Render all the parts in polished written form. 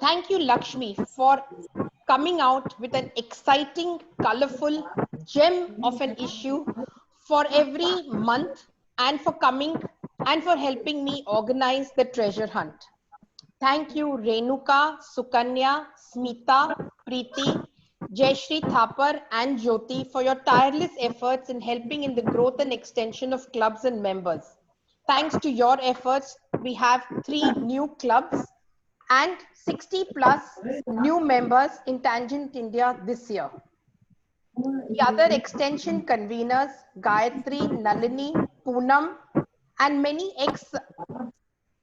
Thank you, Lakshmi, for coming out with an exciting, colorful gem of an issue for every month, and for coming and for helping me organize the treasure hunt. Thank you, Renuka, Sukanya, Smita, Preeti, Jayashri Thapar, and Jyoti for your tireless efforts in helping in the growth and extension of clubs and members. Thanks to your efforts, we have 3 new clubs and 60 plus new members in Tangent India this year. The other extension conveners, Gayatri, Nalini, Poonam, and many ex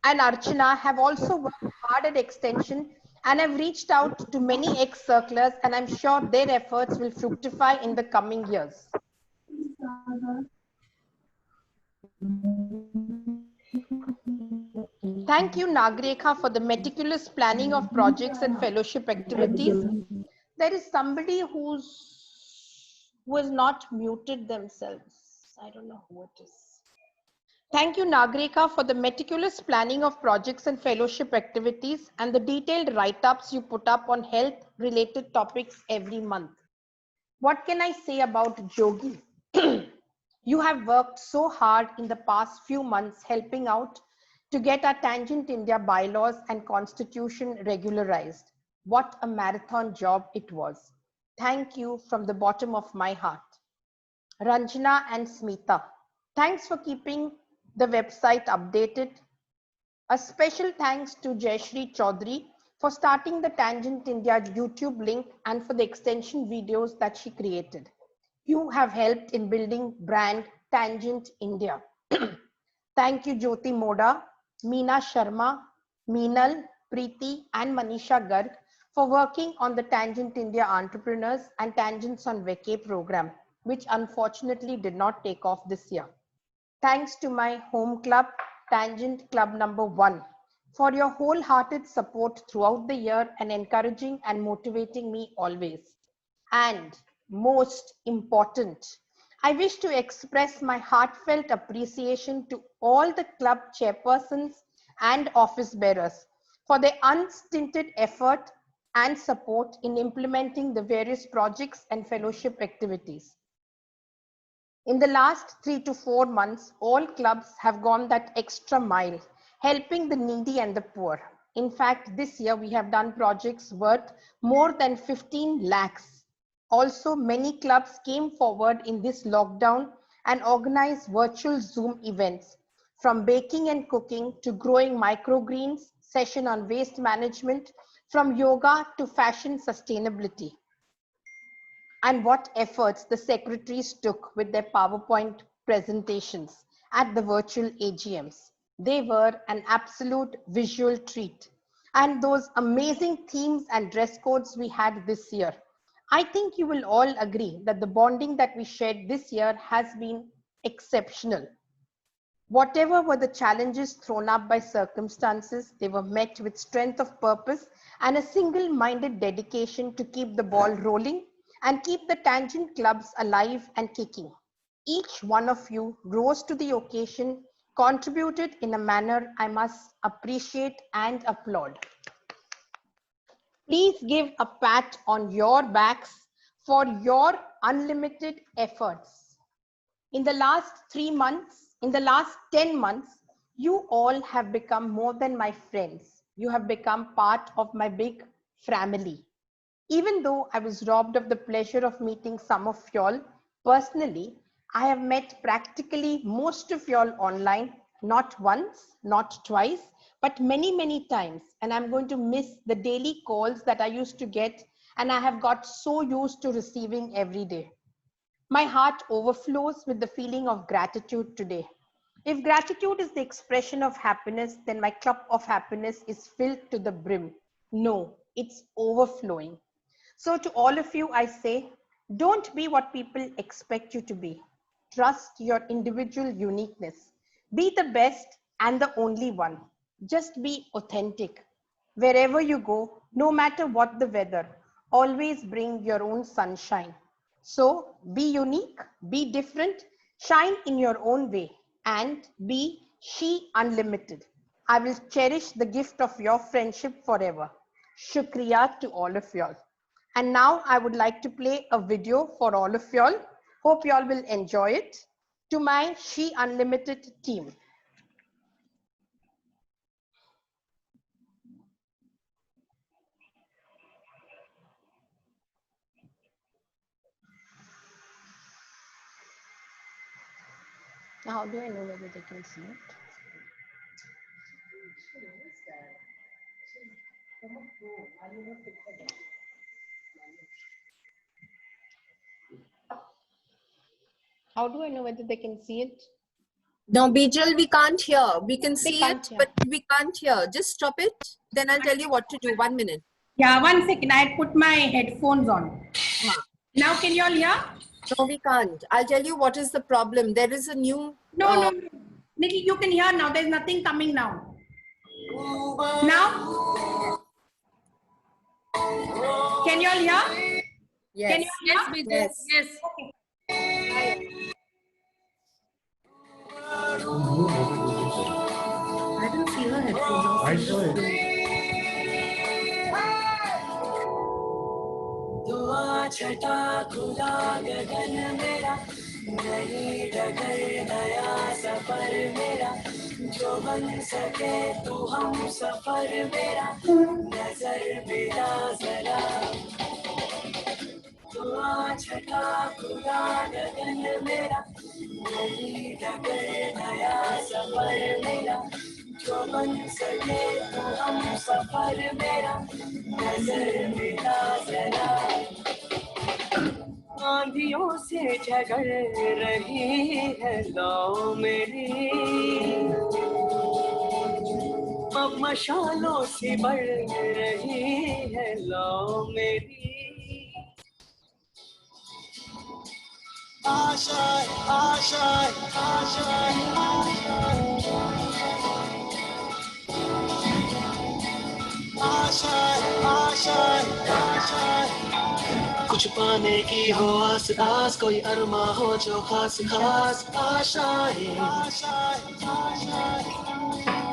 and Archana have also worked hard at extension and have reached out to many ex-circlers, and I'm sure their efforts will fructify in the coming years. Thank you, Nagrekha, for the meticulous planning of projects and fellowship activities. There is somebody who has not muted themselves. I don't know who it is. Thank you, Nagrika, for the meticulous planning of projects and fellowship activities and the detailed write-ups you put up on health-related topics every month. What can I say about Jogi? You have worked so hard in the past few months helping out to get our Tangent India bylaws and constitution regularized. What a marathon job it was. Thank you from the bottom of my heart. Ranjana and Smita, thanks for keeping the website updated. A special thanks to Jayashri Chaudhary for starting the Tangent India YouTube link and for the extension videos that she created. You have helped in building brand Tangent India. Thank you, Jyoti Moda, Meena Sharma, Meenal, Preeti, and Manisha Garg for working on the Tangent India Entrepreneurs and Tangents on Vacay program, which unfortunately did not take off this year. Thanks to my home club, Tangent Club number 1, for your wholehearted support throughout the year and encouraging and motivating me always. And most important, I wish to express my heartfelt appreciation to all the club chairpersons and office bearers for their unstinted effort and support in implementing the various projects and fellowship activities. In the last 3 to 4 months, all clubs have gone that extra mile, helping the needy and the poor. In fact, this year we have done projects worth more than 15 lakhs. Also, many clubs came forward in this lockdown and organized virtual Zoom events, from baking and cooking to growing microgreens, session on waste management, from yoga to fashion sustainability. And what efforts the secretaries took with their PowerPoint presentations at the virtual AGMs. They were an absolute visual treat. And those amazing themes and dress codes we had this year. I think you will all agree that the bonding that we shared this year has been exceptional. Whatever were the challenges thrown up by circumstances, they were met with strength of purpose and a single-minded dedication to keep the ball rolling and keep the Tangent clubs alive and kicking. Each one of you rose to the occasion, contributed in a manner I must appreciate and applaud. Please give a pat on your backs for your unlimited efforts. In the last 3 months, in the last 10 months, you all have become more than my friends. You have become part of my big family. Even though I was robbed of the pleasure of meeting some of y'all personally, I have met practically most of y'all online, not once, not twice, but many, many times. And I'm going to miss the daily calls that I used to get, and I have got so used to receiving every day. My heart overflows with the feeling of gratitude today. If gratitude is the expression of happiness, then my cup of happiness is filled to the brim. No, it's overflowing. So to all of you, I say, don't be what people expect you to be. Trust your individual uniqueness. Be the best and the only one. Just be authentic. Wherever you go, no matter what the weather, always bring your own sunshine. So be unique, be different, shine in your own way, and be she unlimited. I will cherish the gift of your friendship forever. Shukriya to all of y'all. And now I would like to play a video for all of y'all. Hope y'all will enjoy it. To my She Unlimited team. Now, how do I know whether they can see it? How do I know whether they can see it? No, Bijal, we can't hear. We can see can't it, hear. but we can't hear. Just stop it. Then I'll tell you what to do. 1 minute. Yeah, 1 second. I put my headphones on. Now, can you all hear? No, we can't. I'll tell you what is the problem. There is a new... No. Nikki, you can hear now. There's nothing coming now. Now? Can you all hear? Yes. Can you all hear? Yes. Yes. Okay. I didn't see her headphones. I saw it. दुआ छटा खुदा गगन मेरा नई डगर नया सफर मेरा जो बन सके तू हम सफर मेरा नजर बिना जरा दुआ छटा खुदा गगन मेरा नई डगर नया सफर मेरा जो बन सके तू हम सफर मेरा नजर बिना जरा आंधियों से झगड़ रही है लौ मेरी अब मशालों से बढ़ रही है लौ मेरी आशा आशा आशा आशा आशा आशा कुछ पाने की हो आस आस कोई अरमा हो जो खास खास आशाएं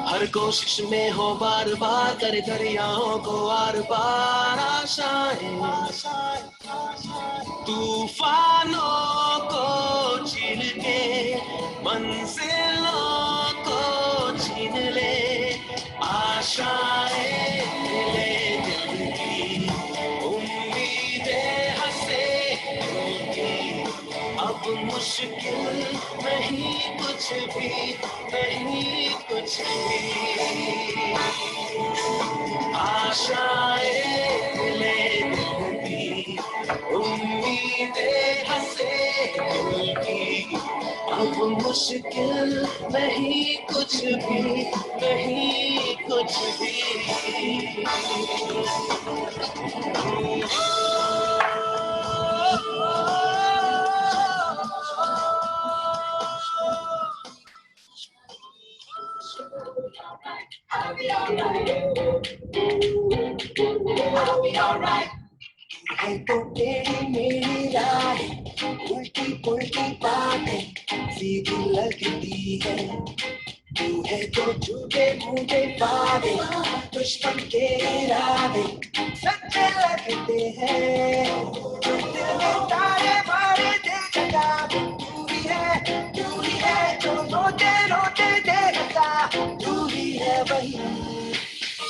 हर कोशिश में हो बार बार करे दरियाओं को आर पार आशाएं तूफानों को चीर के मंजिलों को छीन ले आशाएं ले दिल की उम्मीदें हंसे अब मुश्किल नहीं कुछ भी नहीं कुछ भी आशाएं ले दिल की उम्मीदें हंसे दिल की अब मुश्किल नहीं कुछ भी नहीं कुछ भी I'll be alright. है तो तेरी मेरी राहें उल्टी पुल्टी बातें सीधी लगती है तू है तो झूठे मूठे वादे दुश्मन के इरादे सच्चे लगते हैं दिल में तारे मारे देखता तू ही है जो रोते रोते देखता तू ही है वही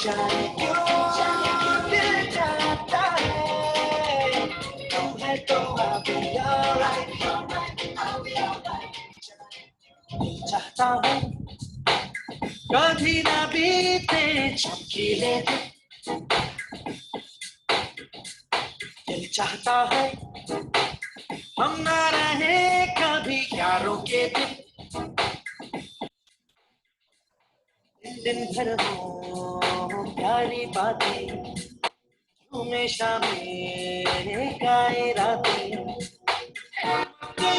जाने क्यों दिल चाहता है तू है तो I'll be alright I'll be alright चाहता हूँ कभी ना बीते चमकीले दिल चाहता है हम ना रहे कभी यारों के दिन भर हो प्यारी बातें हमेशा मेरे गाए रातें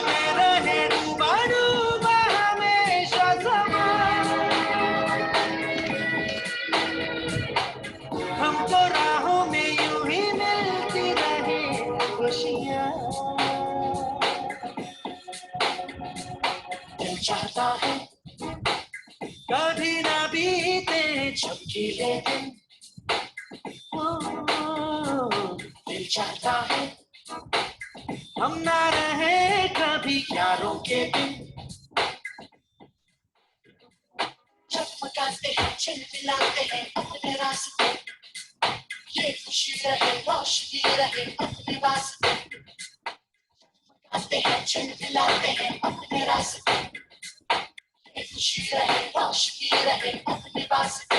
में रहे डूबा डूबा हमेशा हमको राहों में यूं ही मिलती रहे खुशियाँ दिल चाहता है कभी ना बीते चमकीले दिन चाहता है हम ना रहे कभी यारों के बिन, चमकाते हैं चिलमिलाते हैं अपने रास्ते, ये खुशी रहे रोशनी रहे अपने वास्ते, चमकाते हैं चिलमिलाते हैं अपने रास्ते, ये खुशी रहे रोशनी रहे अपने वास्ते।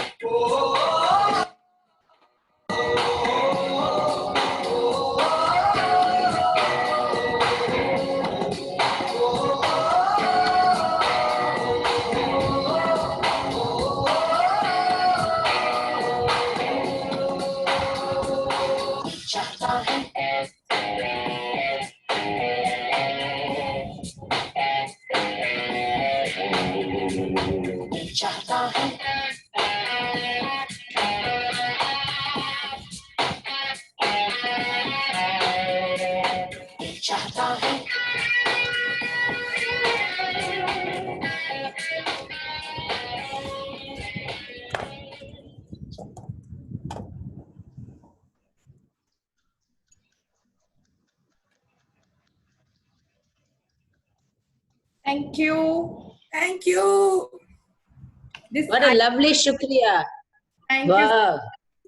चाहता है चाहता है चाहता है Thank you. Thank you. This What a lovely Shukriya. thank you. Wow.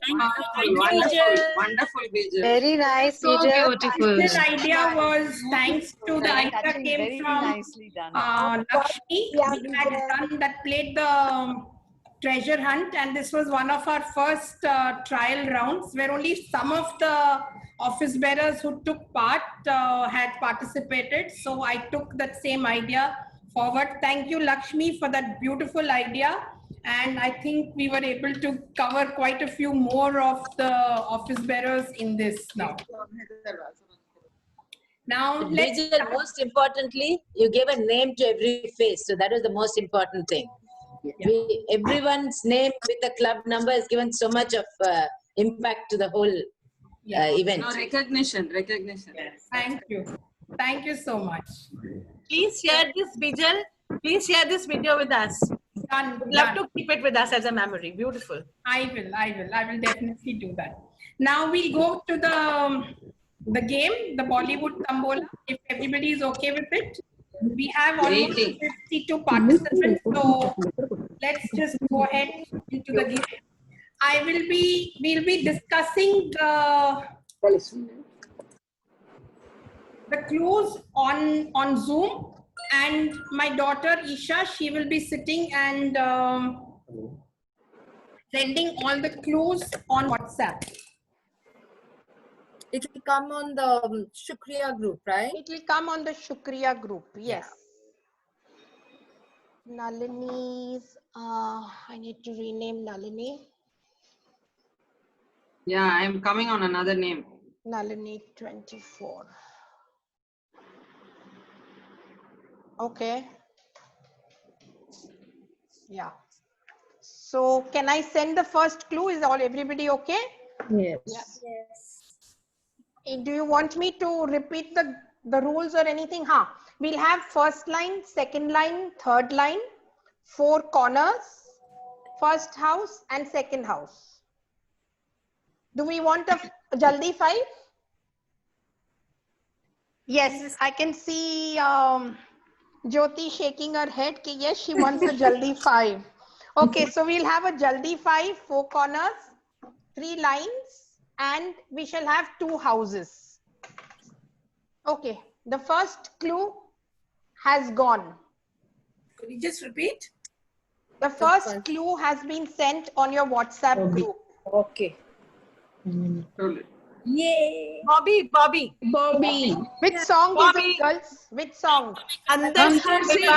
Wonderful, Bijal. Very nice, So beautiful. this idea was thanks to the idea came Very from nicely done. Lakshmi. We had done that, played the treasure hunt, and this was one of our first trial rounds where only some of the office bearers who took part had participated. So I took that same idea forward. Thank you, Lakshmi, for that beautiful idea. And I think we were able to cover quite a few more of the office bearers in this now. Now, let's Bijal, most importantly, you gave a name to every face. So that was the most important thing. Everyone's name with a club number has given so much of impact to the whole event. No, recognition. thank you. Thank you so much. Please share this visual. Please share this video with us. Done, Love done. to keep it with us as a memory. Beautiful. I will definitely do that. Now we'll go to the game, the Bollywood Tambola, if everybody is okay with it. We have almost 52 participants, so let's just go ahead into the game. We'll be discussing the clues on Zoom, and my daughter Isha, she will be sitting and sending all the clues on WhatsApp. It will come on the Shukriya group, right? It will come on the Shukriya group. Yes. Nalini's, I need to rename Nalini. Yeah, I am coming on another name. Nalini 24. Okay. Yeah. So can I send the first clue? Is everybody okay? Yes. Do you want me to repeat the rules or anything? We'll have first line, second line, third line, 4 corners, first house and second house. Do we want a Jaldi 5? Yes, I can see Jyoti shaking her head. Yes, she wants a Jaldi 5. Okay, so we'll have a Jaldi 5, 4 corners, 3 lines, and we shall have 2 houses. Okay, the first clue has gone. Could you just repeat? The first clue has been sent on your WhatsApp group. Okay. Totally. Yay. Bobby. Which song is Bobby. it, girls? Which song? अंदर से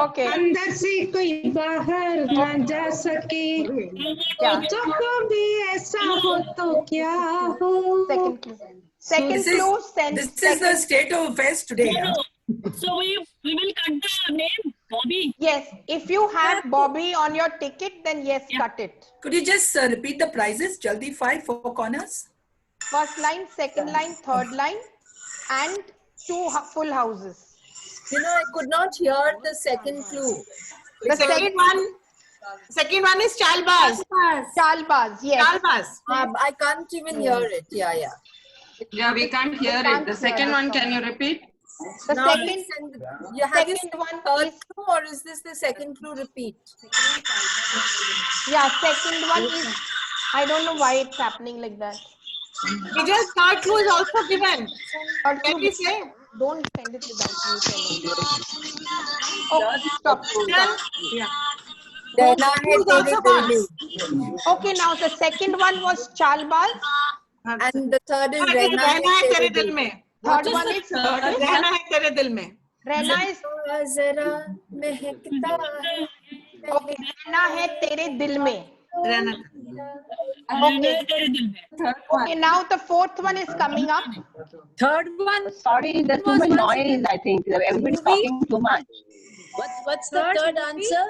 Okay. अंदर से कोई बाहर ना जा सके, तो कभी ऐसा हो तो क्या हो. Second clue. Second clue sent. This is the state of affairs today. Huh? So we will cut the name Bobby. Yes, if you have Bobby on your ticket, then yes, cut it. Could you just repeat the prizes? Jaldi 5, 4 corners. First line, second line, third line, and 2 full houses. You know, I could not hear the second clue. The second one, Second one is Chalbaz. Chalbaz, yes. Chalbaz. I can't even hear it. Yeah, yeah. Yeah, we can't hear it. The second one, can you repeat? The Now second, have you second one third is, clue or is this the second clue repeat? yeah, second one is, I don't know why it's happening like that. Vijay, third clue is also given. Third Can clue, we say? don't send it without me telling. Okay, stop. Yeah. Rehna Third hai clue is tere also dil mein. false. Okay, now the second one was Chalbaz. And the third is Third is Rehna Rehna hai hai tere tere dil dil mein. mein. Third one is, Rehna hai tere dil mein. Rehna is, Zara mehkta hai. okay, Rehna hai tere dil mein. Rehna. Okay, now the fourth one is coming up. Third one. Sorry, there's too much noise, I think. Everybody's talking too much. What's the third answer?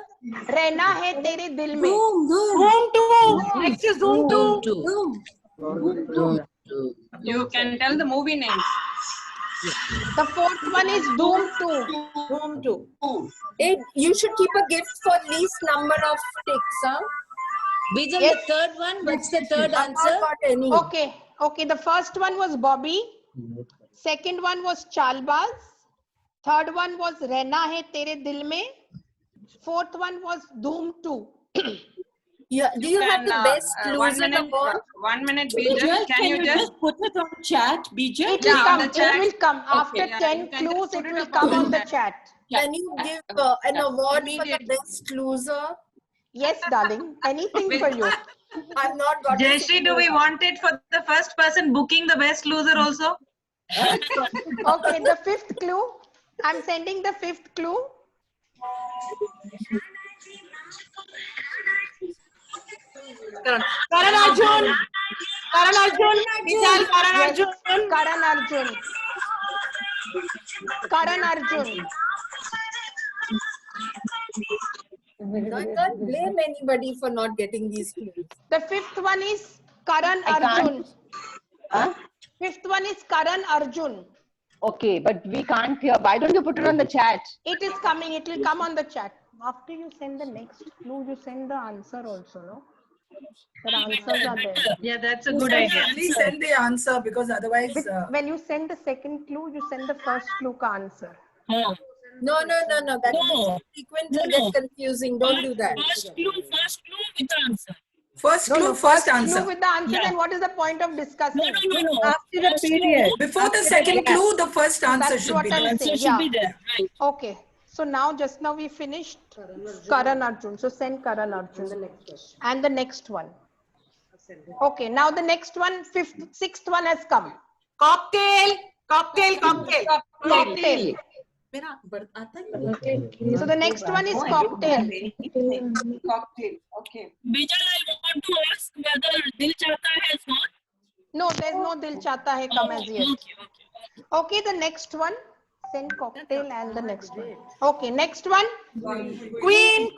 Rehna hai tere dil mein. Room 2. Next is room 2. Two. You can tell the movie names. The fourth one is Doom 2. Room 2. You should keep a gift for least number of ticks, huh? Bijal, Yes. the third one. What's the third I've answer? not got any. Okay, okay, the first one was Bobby. Second one was Chalbaz. Third one was Rehna hai tere dil mein. Fourth one was Doom 2. Yeah, do you have the best clues 1 in the minute, board? 1 minute, Bijal. Can you just put it on chat, Bijal? It will Yeah, on come, the it chat. will come. After yeah, 10 you can just clues, put it it will up come on on the the chat. Can you give an award for the best loser? Yes, darling, anything for you. I've not got a Jayashree, do single we one. want it for the first person booking the best loser also? Okay, the fifth clue. I'm sending the fifth clue. Karan Arjun. Karan Arjun. Vijay, Karan Yes, Arjun. Karan Arjun. Karan Arjun. No, I can't blame anybody for not getting these clues. The fifth one is Karan I can't. Arjun. Huh? Fifth one is Karan Arjun. Okay, but we can't hear. Why don't you put it on the chat? It is coming. It will come on the chat. After you send the next clue, you send the answer also, no? The answers are there. Yeah, that's a good idea. Please send the answer because otherwise. When you send the second clue, you send the first clue ka answer. Oh. No. That No. sequence will get confusing. Don't do that. First clue with the answer. First No, clue, no, first clue answer. with the answer, Yeah. then what is the point of discussing? No. After the period. Before the second clue, the first answer That's should what be I'm there. saying. Answer should Yeah. be there. Right. Okay. So now, just now we finished Karan Arjun. So send Karan Arjun. And the next one. Okay. Now the next one, sixth one has come. Cocktail. Cocktail. So the next one is cocktail. cocktail. Okay. Bijal, I want to ask whether Dil Chahta Hai is not. No, there's no Dil Chahta Hai come as yet. Okay. Okay, the next one. Send cocktail and the next one. Okay, next one. Queen.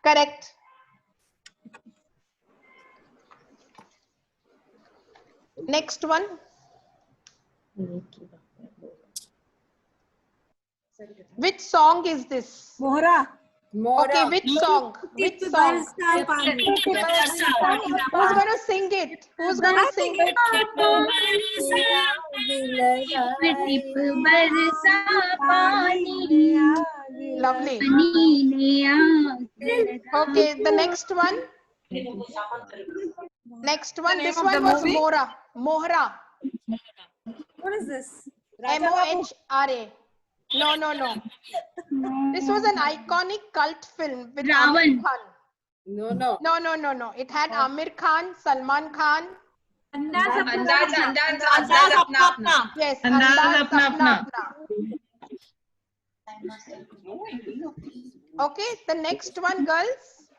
Correct. Next one. Which song is this? Mohra. Okay, which song? Which song? Who's gonna sing it? Who's gonna sing it? Lovely. Okay, the next one. Next one. This one was Mohra. What is this? Mohra. No. This was an iconic cult film with Amir Khan. No. It had Amir Khan, Salman Khan. Andaz Apna. Yes, Andaz Apna Apna. Okay, the next one, girls.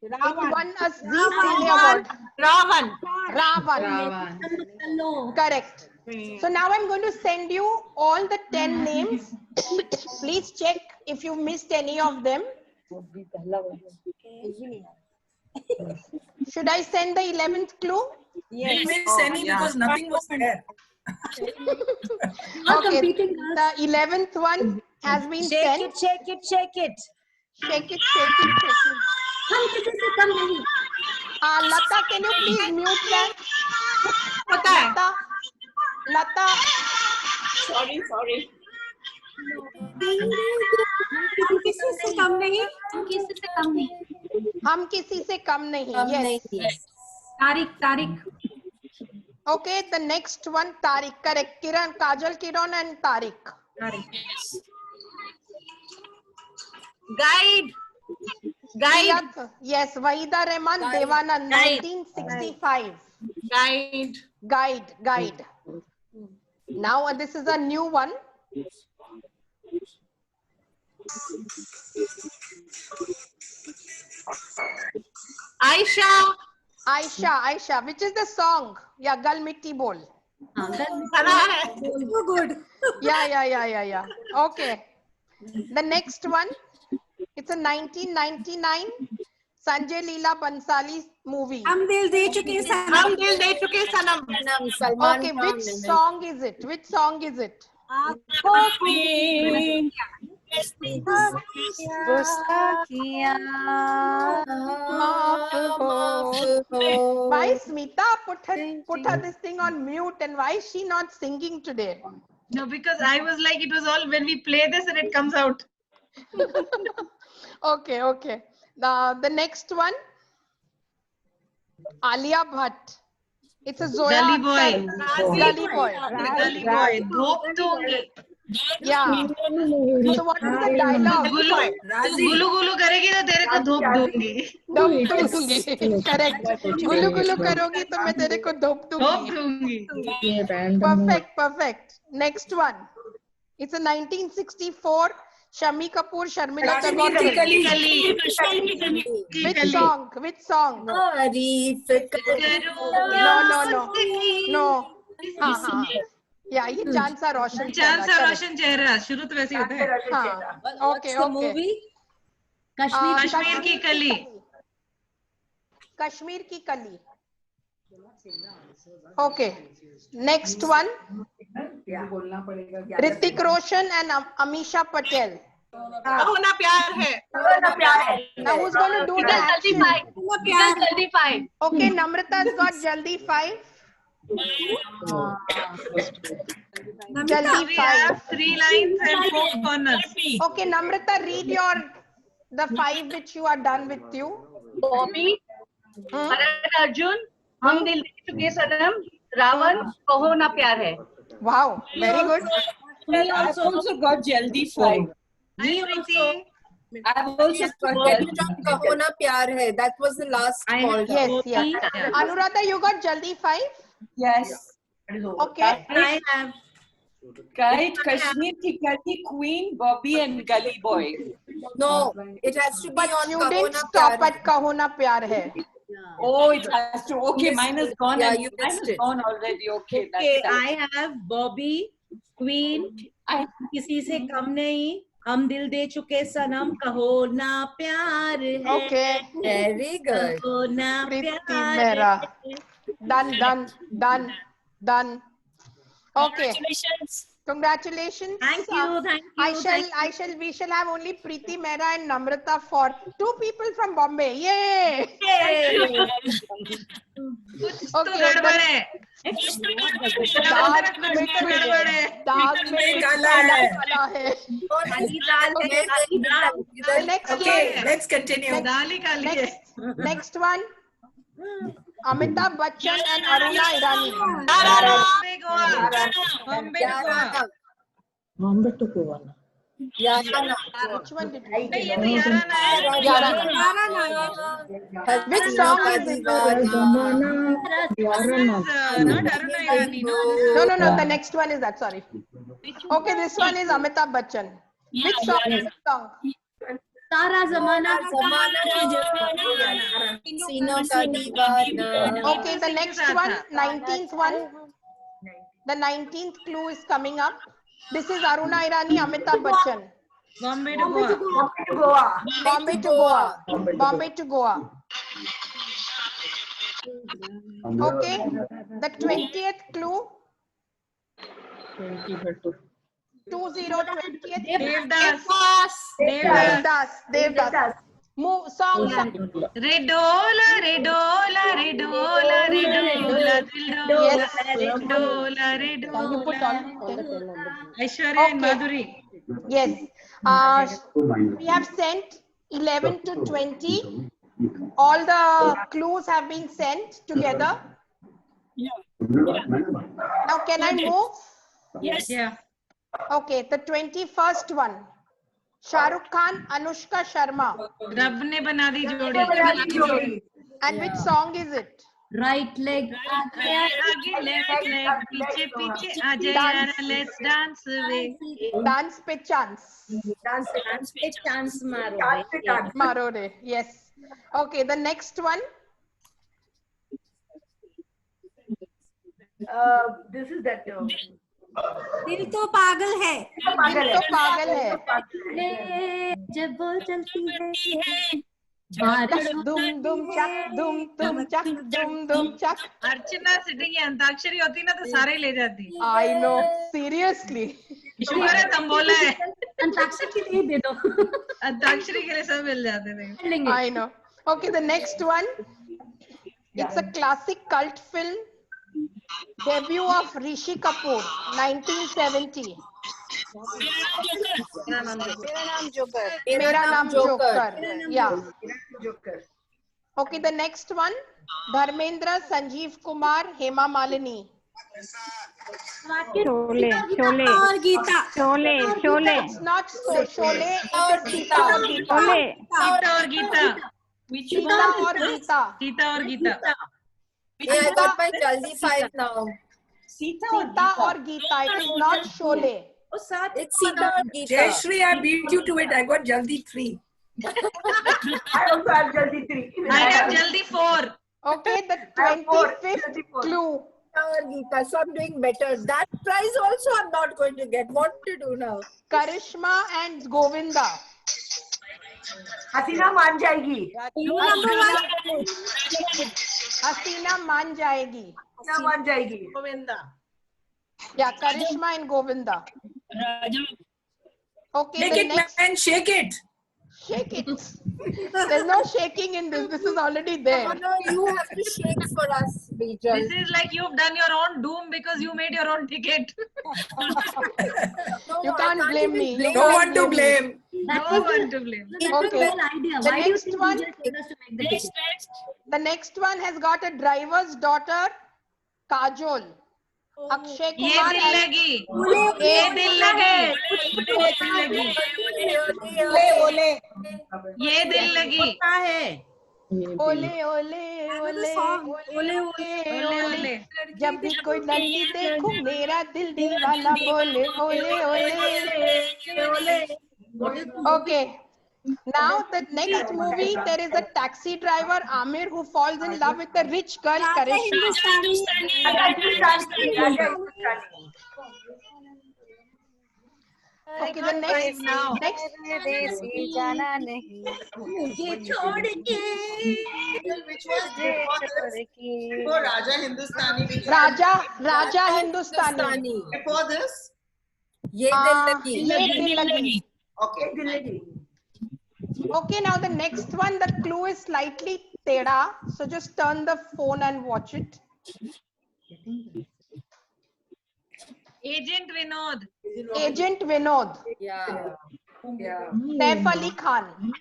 It won a Zee Cine Award. Ravan. Correct. So now I'm going to send you all the 10 names. Please check if you missed any of them. Should I send the 11th clue? Yes. Miss any because nothing was there. Okay, the 11th one. has been Shake sent. it, shake it, shake it. Shake it, shake it, shake it. Lata, can you please mute that? Lata, Lata. Sorry. हम किसी से कम नहीं हम किसी से कम नहीं. Yes. Tariq Okay, the next one, Tariq. Correct. Kiran, Kajal, Kiran, and Tariq. Guide Yes, Wahida Rehman, Devanand, 1965. Guide. Now this is a new one. Aisha, which is the song? Yeah, Gal Mitti Bol. So good. Yeah. Okay. The next one, it's a 1999 Sanjay Leela Bansali movie. हम दिल दे चुके सनम Okay, which song is it? Why Smita put her this thing on mute, and why is she not singing today? No, because I was like, it was all when we play this and it comes out. Okay. Now the next one, Alia Bhatt. It's a Zoya Gully boy. Gully boy. Gully boy. Dhop दूंगी. Yeah. So what is the dialogue? गुलू गुलू करेगी तो तेरे को धूप दूंगी. धूप दूंगी. Correct. गुलू गुलू करोगी तो मैं तेरे को धूप दूंगी. Perfect. Next one. It's a 1964 Shami Kapoor, Sharmila Tagore film. Which song? No. Yeah, ये चांद सा रोशन चेहरा शुरू तो वैसे ही होता है. Okay. Movie? कश्मीर की कली. कश्मीर की कली. Okay. Next one. Hrithik Roshan and Amisha Patel. होना प्यार है Now who's going to do the action? जल्दी 5. Okay, Namrata's got Jaldi 5. Jaldi We 5. have 3 lines and 4 corners. Okay, Namrata, read the 5 which you are done with you. Bobby, Bharat Arjun, हम दिल दे चुके सनम, रावण, कहो ना प्यार है. Wow, very good. Me also got Jaldi 5. Me also. I've also got Kaho Na Pyar Hai. That was the last call. Yes. Anuradha, you got Jaldi 5? Yes. Okay. I have Guide, Kashmir Ki Kali, Queen, Bobby and Gully Boy. No, it has to be But on you Kaho didn't Na stop Pyar at Kaho Na Pyar Hai. Oh, it has to. Okay, mine is gone. Yeah, and you mine missed is it. gone already. Okay, Okay, that's I have Bobby, Queen, किसी से कम नहीं, हम दिल दे चुके सनम, कहो ना प्यार है. Okay. very good. कहो ना Priti प्यार Mehra. है. Done. Okay. Congratulations. Congratulations. Thank you. We shall have only Priti Mehra and Namrata for 2 people from Bombay. Yay! Okay. दाग में काला है. Okay, let's continue. Next one. Amitabh Bachchan and Aruna Irani. Bombay to Goa. Which one did we do? Which song is it? No. The next one is that. Sorry. Okay, this one is Amitabh Bachchan. Which song is this song? सारा जमाना Okay, the next one, 19th one. The 19th clue is coming up. This is Aruna Irani, Amitabh Bachchan. Bombay to Goa. Okay, the 20th clue. 2020th. Devdas. Move song. Redola, redola, redola, redola, Yes. redola, redola. Can you put on? Aishwarya and Madhuri. Yes. We have sent 11 to 20. All the clues have been sent together. Now, can I move? Yes. Yeah. Okay, the 21st one. Shah Rukh Khan, Anushka Sharma. रब ने बना दी जोड़ी. And which song is it? Right leg. आगे left leg, पीछे पीछे आजा यार, let's dance away. Dance pe chance. Dance पे chance मारो. Maro re. Yes. Okay, the next one. This is that. दिल तो पागल है. दिल तो पागल है. जब वो चलती है. Dum dum chak, dum dum chak, dum dum chak. अर्चना सिटिंग ये अंताक्षरी होती ना तो सारे ले जाती. I know, seriously. शुक्र है तुम बोला है. अंताक्षरी के लिए दे दो. अंताक्षरी के लिए सब मिल जाते थे. I know. Okay, the next one. It's a classic cult film. Debut of Rishi Kapoor, 1970. मेरा नाम जोकर. मेरा नाम joker. Yeah. Okay, the next one. Dharmendra, Sanjeev Kumar, Hema Malini. Sholay और Gita. Sholay It's not so. Sholay. It is Sita or Gita. Sita Aur Gita. Sita or Gita. Sita Aur Gita. Yeah, I got my jaldi 5 now. Sita or Gita. It is not Sholay. It's Sita or Gita. Jayashree, I beat you to it. I got jaldi 3. I also have Jaldi 3. I have Jaldi 4. Okay, the 25th clue. Or Gita, so I'm doing better. That prize also I'm not going to get. What to do now? Karishma and Govinda. Hasina मान जाएगी. Hasina मान जाएगी. Hasina मान जाएगी. Yeah, Karishma and Govinda. Okay, Make the it, next. man. Shake it. Shake it. There's no shaking in this. This is already there. No, you have to shake for us, Bijal. This is like you've done your own doom because you made your own ticket. You can't blame me. You No can't one to blame. No one to blame. Okay. idea. The Why do you next think one. you just take us to make the ticket? The next one has got a driver's daughter, Kajol. Akshay ये Kumar. दिल and- लगी. ये दिल लगी. ये दिल लगी. ओले ओले ओले ओले ओले ओले जब भी कोई लड़की देखूं मेरा दिल दीवाना बोले ओले ओले. Okay. Now the next movie, there is a taxi driver Amir who falls in love with a rich girl Karishma. Okay, the next Raja Hindustani. Raja Hindustani. Before this, ये दिल लगी. okay. Okay, now the next one, the clue is slightly teda, so just turn the phone and watch it. Agent Vinod. Agent Vinod. Yeah. Saif Ali Khan.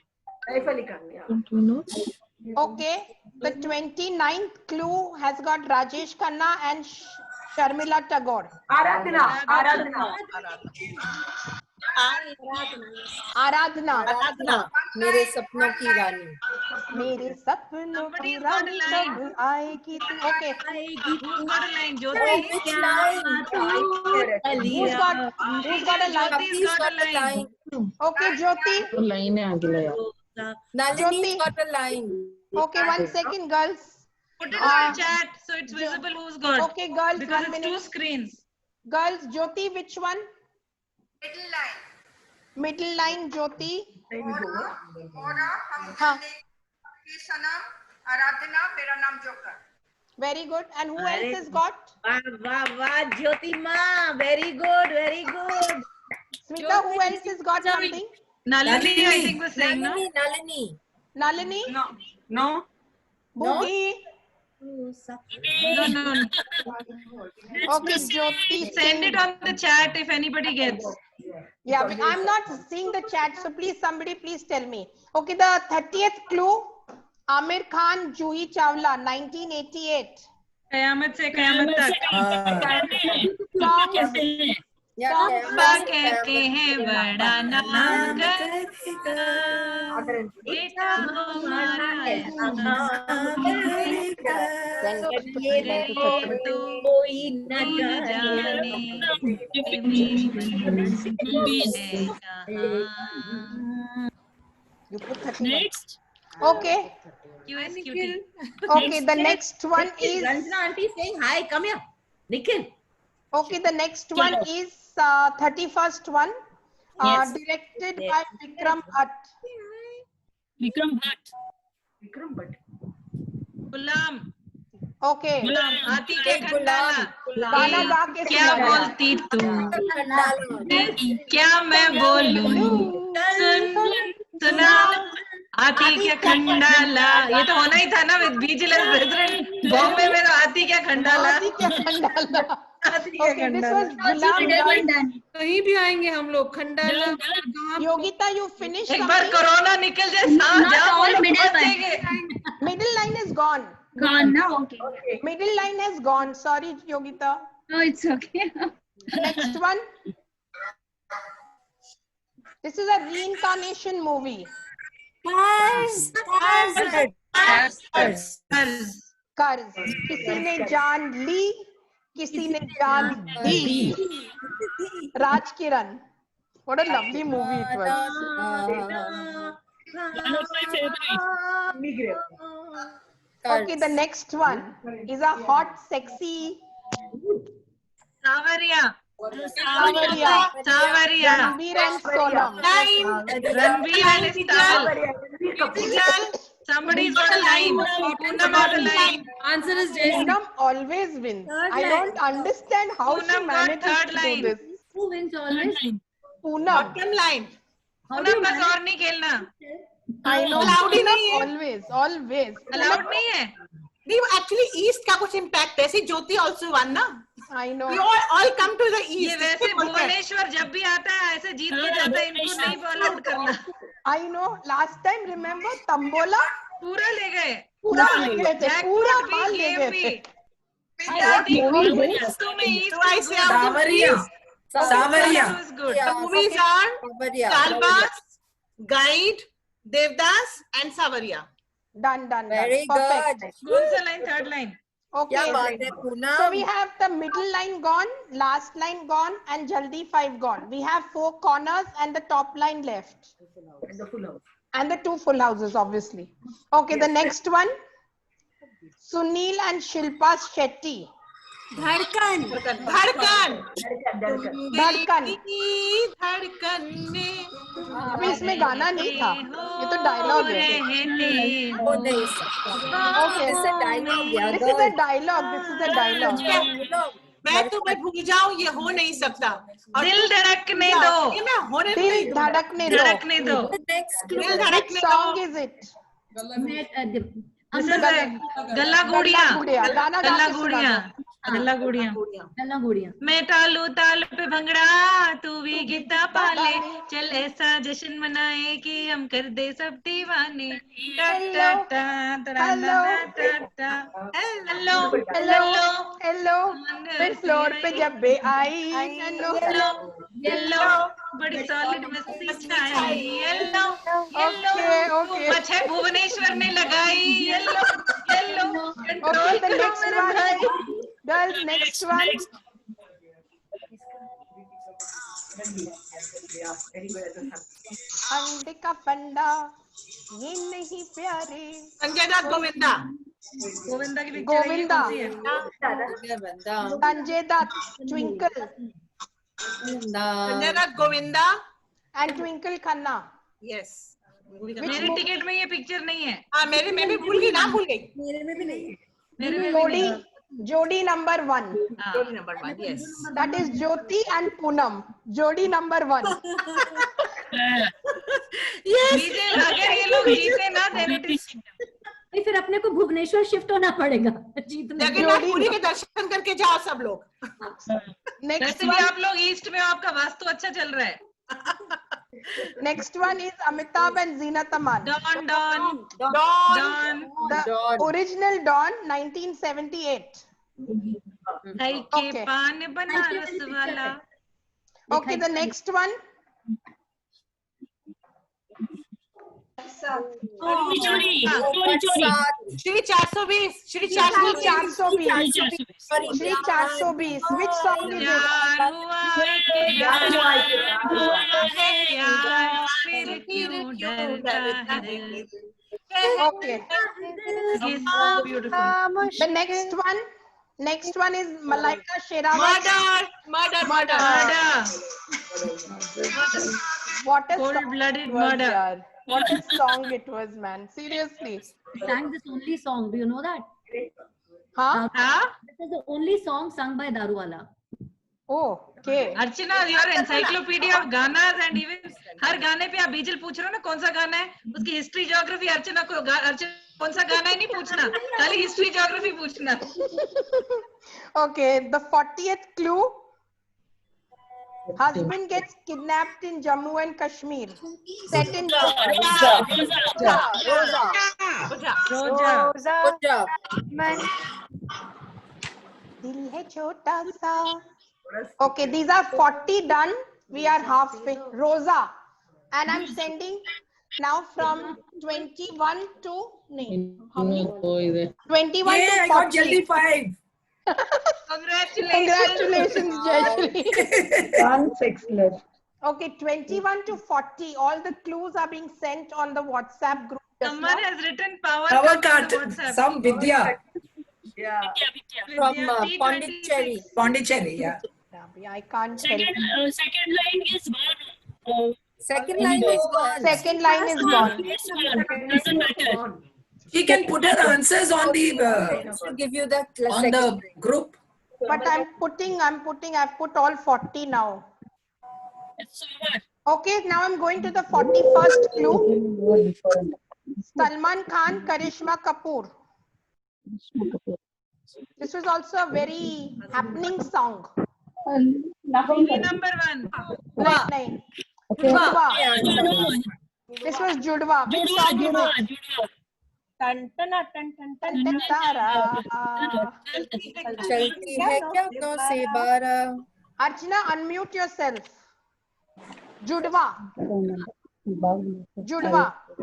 Saif Ali Khan, yeah. Okay, the 29th clue has got Rajesh Khanna and Sharmila Tagore. Aradhana. Aradhana. मेरे सपनों की रानी. मेरे सपनों की रानी कब आएगी तू. Okay. Who's got a line? Jyoti. Who's got a line? Jyoti's got a line. Okay, Jyoti. Nalini's got a line. Okay, 1 second, girls. Put it on chat so it's visible who's got. Okay, girls, Because 1 it's minute. 2 screens. Girls, Jyoti, which one? Middle line, Jyoti. हाँ. Very good. And who else has got? वाह Jyoti ma, very good. Smita, who else has got something? Nalini, I think was saying, no? Nalini? No. Boogie? No. Okay, Jyoti. Send it on the chat if anybody gets. Yeah, but I'm not seeing the chat, so please, somebody please tell me. Okay, the 30th clue, Amir Khan, Juhi Chawla, 1988. कयामत से कयामत तक Songs कहते हैं बड़ा नाम बेटा हमारा कोई न जाने Next. Okay. Okay, the next one is Ranjana auntie saying hi. Come here, Nikhil. Okay, the next one is 31st one, Yes. directed by Vikram Bhatt. Ghulam Okay. हाथी के खंडाला गाना गा के क्या सुनाना। बोलती तू क्या मैं बोलूं सुना हाथी क्या खंडाला ये तो होना ही था ना विद विजिलेंस ब्रेथरेन बॉम्बे में तो हाथी क्या खंडाला हाथी क्या खंडाला हाथी क्या Okay, this Khandala was Gulam. कहीं भी आएंगे हम लोग खंडाला Yogita, you finished एक बार something? कोरोना निकल जाए जहाँ वो लोग पहुंचेंगे Middle line is gone. Gone now. Okay. Middle line has gone. Sorry, Yogita. No, it's okay. Next one. This is a reincarnation movie. कर्ज किसी ने जान ली किसी ने जान दी राज किरण what a lovely movie it was okay the next one is a hot sexy सावरिया Ranveer and Sonam Ranveer and Stal somebody's got a line Poonam got a line Answer is Jason. Poonam always wins I don't understand how she Poonam got manages third to line. do this Who wins always? Poonam Poonam बस और नहीं खेलना I know Allowed he Poonam नहीं है। always allowed नहीं है नहीं actually east का कुछ इम्पैक्ट है ऐसे ज्योति आल्सो वन ना I know we all come to the ये east वैसे भुवनेश्वर जब भी आता है ऐसे जीत के जाता है इनको नहीं अलाउड करना I know last time remember Tambola पूरा ले गए पूरा ले गए थे पूरा माल ले गए थे The movies are Kalbas, Guide, Devdas, and Savaria. Done. Very Perfect. good. कौन सा लाइन थर्ड लाइन Okay. क्या बात है Poonam So we have the middle line gone, last line gone, and Jaldi 5 gone. We have 4 corners and the top line left. And the 2 full houses, obviously. Okay, the next one. Sunil and Shilpa Shetty. धड़कन में अभी इसमें गाना नहीं था ये तो dialogue है वो नहीं Okay. This is a dialogue, yeah, This is girl. a dialogue. मैं तुम्हें भूल जाऊं ये हो नहीं सकता और दिल धड़कने दो ये मैं होने दिल धड़कने दो. धड़कने दो दिल Which धड़कने song दो is it? गला गुड़िया गाना गा गला के गुड़िया गला गुड़िया मैं तालू ताल पे भंगड़ा तू भी गिद्दा पाले चल ऐसा जश्न मनाए कि हम कर दे सब दीवाने हेलो हेलो फिर फ्लोर पे जब बे आई येलो बड़ी सॉलिड मस्ती छाई येलो Okay. पछे भुवनेश्वर ने लगाई yellow Okay, the next one. Girls, next one. अंडे का फंडा ये नहीं प्यारे संजय दत्त गोविंदा गोविंदा की गोविंदा बंदा संजय दत्त ट्विंकल संजय दत्त गोविंदा एंड ट्विंकल खन्ना यस मेरी टिकट में ये पिक्चर नहीं है हाँ मेरे में भी भूल गई ना भूल गई मेरे में भी नहीं मेरे में भी थोड़ी नहीं Jodi number 1. Jodi number 1, yes. That is Jyoti and Poonam. Jodi number 1. Yes. अगर ये लोग जीते ना, then it is. फिर अपने को भुवनेश्वर शिफ्ट होना पड़ेगा जीतने। जगन्नाथपुरी के दर्शन करके जाओ सब लोग। नेक्स्ट भी आप लोग ईस्ट में, आपका वास्तु अच्छा चल रहा है। Next one is Amitabh and Zeenat Aman. Dawn. The original Dawn, 1978. के पान बनारस वाला. Okay, the next one. Shri 420. Shri 420. Which song is it? Okay. Beautiful. The next one is Malaika Sherawat. Murder. What a Cold-blooded song it was, murder. yaar. What a song it was, man. Seriously. Sang this only song. Do you know that? Huh? This is the only song sung by Daruwala. Oh, okay. Archana, your encyclopedia of Ganas, and even हर गाने पे आप बीजल पूछ रहे हो ना कौन सा गाना है, उसकी हिस्ट्री ज्योग्राफी अर्चना को कौन सा गाना है नहीं पूछना, खाली हिस्ट्री ज्योग्राफी पूछना. Okay, the 40th clue. Husband gets kidnapped in Jammu and Kashmir. Set in Rosa. Dil hai chota sa. Okay, these are 40 done. We are halfway. Rosa. And I'm sending now from 21 to how many? 21 to 40. I got Jaldi 5. Congratulations, Jayashree. 6 left. Okay, 21 to 40. All the clues are being sent on the WhatsApp group. Someone has written power cut. Some Vidya. Yeah. From Pondicherry, yeah. I can't tell. Second line is gone. Second line is gone. Second line is gone. Doesn't matter. She can put her answers on the give you the on the group. But I've put all 40 now. Okay, now I'm going to the 41st clue. Salman Khan, Karishma Kapoor. This was also a very happening song. Movie number 1. Nahin. Judwa. This was Judwa. Which song is it? Tan tan tan tan tan tan tara. Chalti hai kya no se bara. Archana, unmute yourself. Judwa.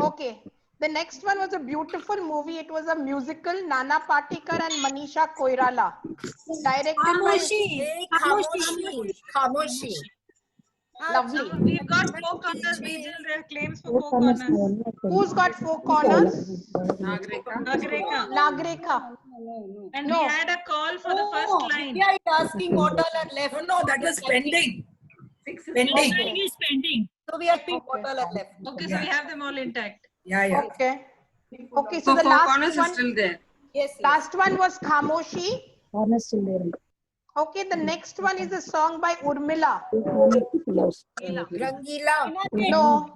Okay. The next one was a beautiful movie. It was a musical. Nana Patekar and Manisha Koirala. Directed by Khamoshi. Lovely. We've got 4 corners. There are claims for 4 corners. Who's got 4 corners? Nagreka. And we had a call for the first line. Yeah, asking what all are left. No, that was pending. Line is pending. So we are what all are left. Okay, so we have them all intact. Yeah. Okay. Okay, so the 4 corners last is still there. Yes. Last one was Khamoshi. Okay, the next one is a song by Urmila. Rangila. No.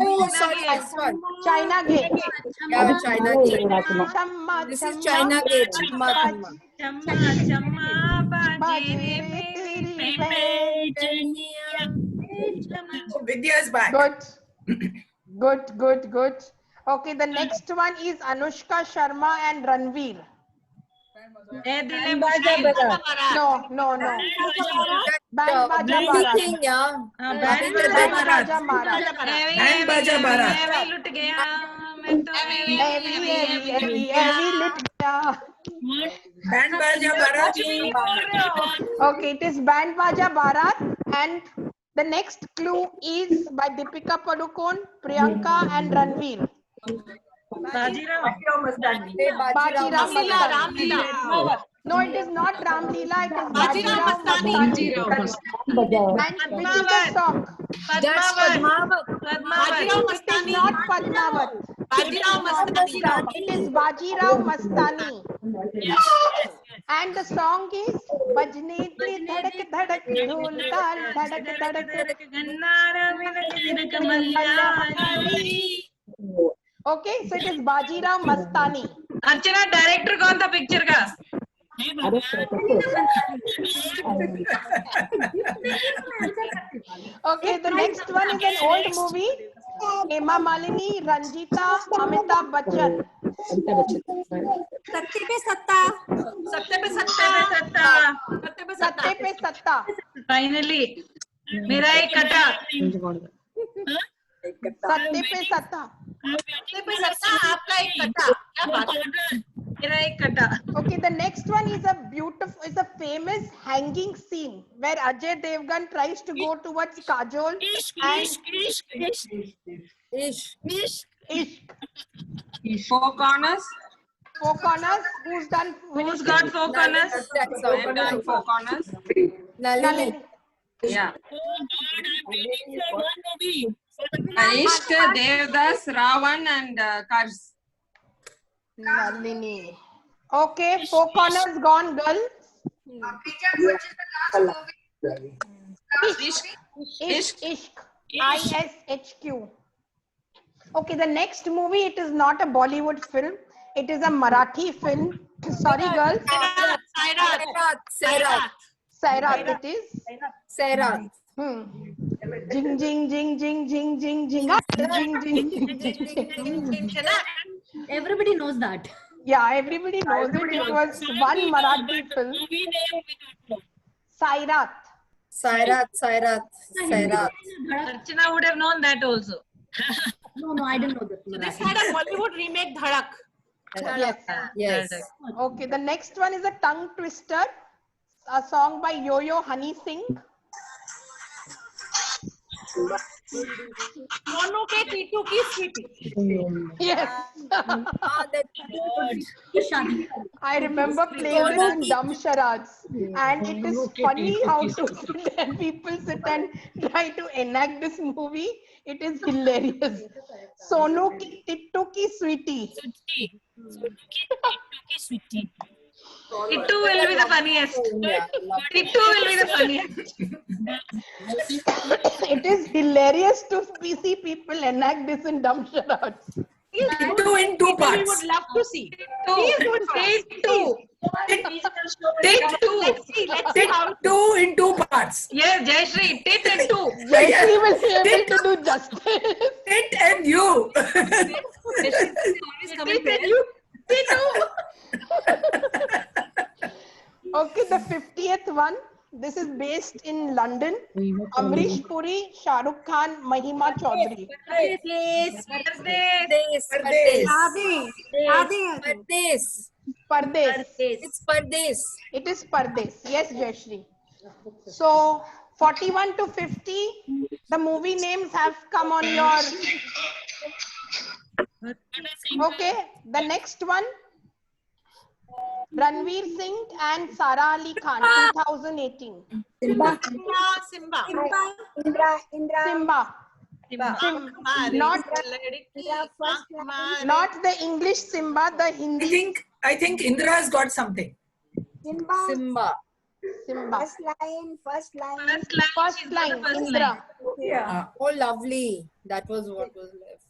Oh, sorry, this one. China Gate. Yeah, China Gate. Chamma, This is China Gate. Chamma chamma baji Vidya is back. Good. Okay, the next one is Anushka Sharma and Ranveer. No. Band Baja Barat. Band Baja Barat. Band Baja Barat. Okay, it is Band Baja Barat, and the next clue is by Deepika Padukone, Priyanka and Ranveer. Bajirao Mastani. No, it is not Ram Leela. It is Bajirao Mastani. And which is the song? Padmavat. It is not Padmavat. Bajirao Mastani. It is Bajirao Mastani. And the song is Bajne ki dhadak dhadak dhol taal dhadak dhadak गन्नारा मिनक मिनक Mallari. Okay, so it is Bajirao Mastani. Archana director कौन था picture का? Okay, the next one is an old movie. Hema Malini, Ranjita, Amitabh Bachchan. सत्ते पे सत्ता. सत्ते पे सत्ता. सत्ते पे सत्ता. फाइनली मेरा एक कटा. सत्ते पे सत्ता. सत्ते पे सत्ता आपका एक कटा. क्या बात है? मेरा एक कटा. Okay, the next one is a famous hanging scene where Ajay Devgan tries to go towards Kajol and Four corners. Four corners. Who's got four corners? I have done four corners. Nalini. Yeah. Ishq, Devdas, Ravan, and Kars. Nalini. Okay, four corners gone, girl. Ishq. ISHQ. Okay, the next movie, it is not a Bollywood film. It is a Marathi film. Sorry, girls. Sairat, it is. Sairat. Jing, jing, jing, jing, jing, jing, jing. Jing, jing, jing, jing. Everybody knows that. Yeah, everybody knows it. It was one Marathi film. Sairat. Archana would have known that also. No, I didn't know that. This had a Bollywood remake, Dhadak. Yes. Okay, the next one is a tongue twister, a song by Yo-Yo Honey Singh. Mono ke Titu ki sweetie. Yes. I remember playing this in Dumb Charades, and it is funny how people sit and try to enact this movie. It is hilarious. Sonu ki Tittu ki sweetie. Tittu will be the funniest. Tittu will be the funniest. It is hilarious to see people enact this in Dumb Charades. Tittu in two parts. We would love to see. Take two. Two in two parts. Yes, Jayashree, tit and two. Jayashree will be able to do justice. Tit and you. Okay, the 50th one. This is based in London. Amrish Puri, Shah Rukh Khan, Mahima Chaudhary. Pardes. It's Pardes. It is Pardes. Yes, Jayashree. So 41 to 50, the movie names have come on your. Okay, the next one. Ranveer Singh and Sara Ali Khan, 2018. Simba. Not the English Simba, the Hindi. I think Indra's got something. Simba. First line. Indra. Yeah. Oh, lovely. That was what was left.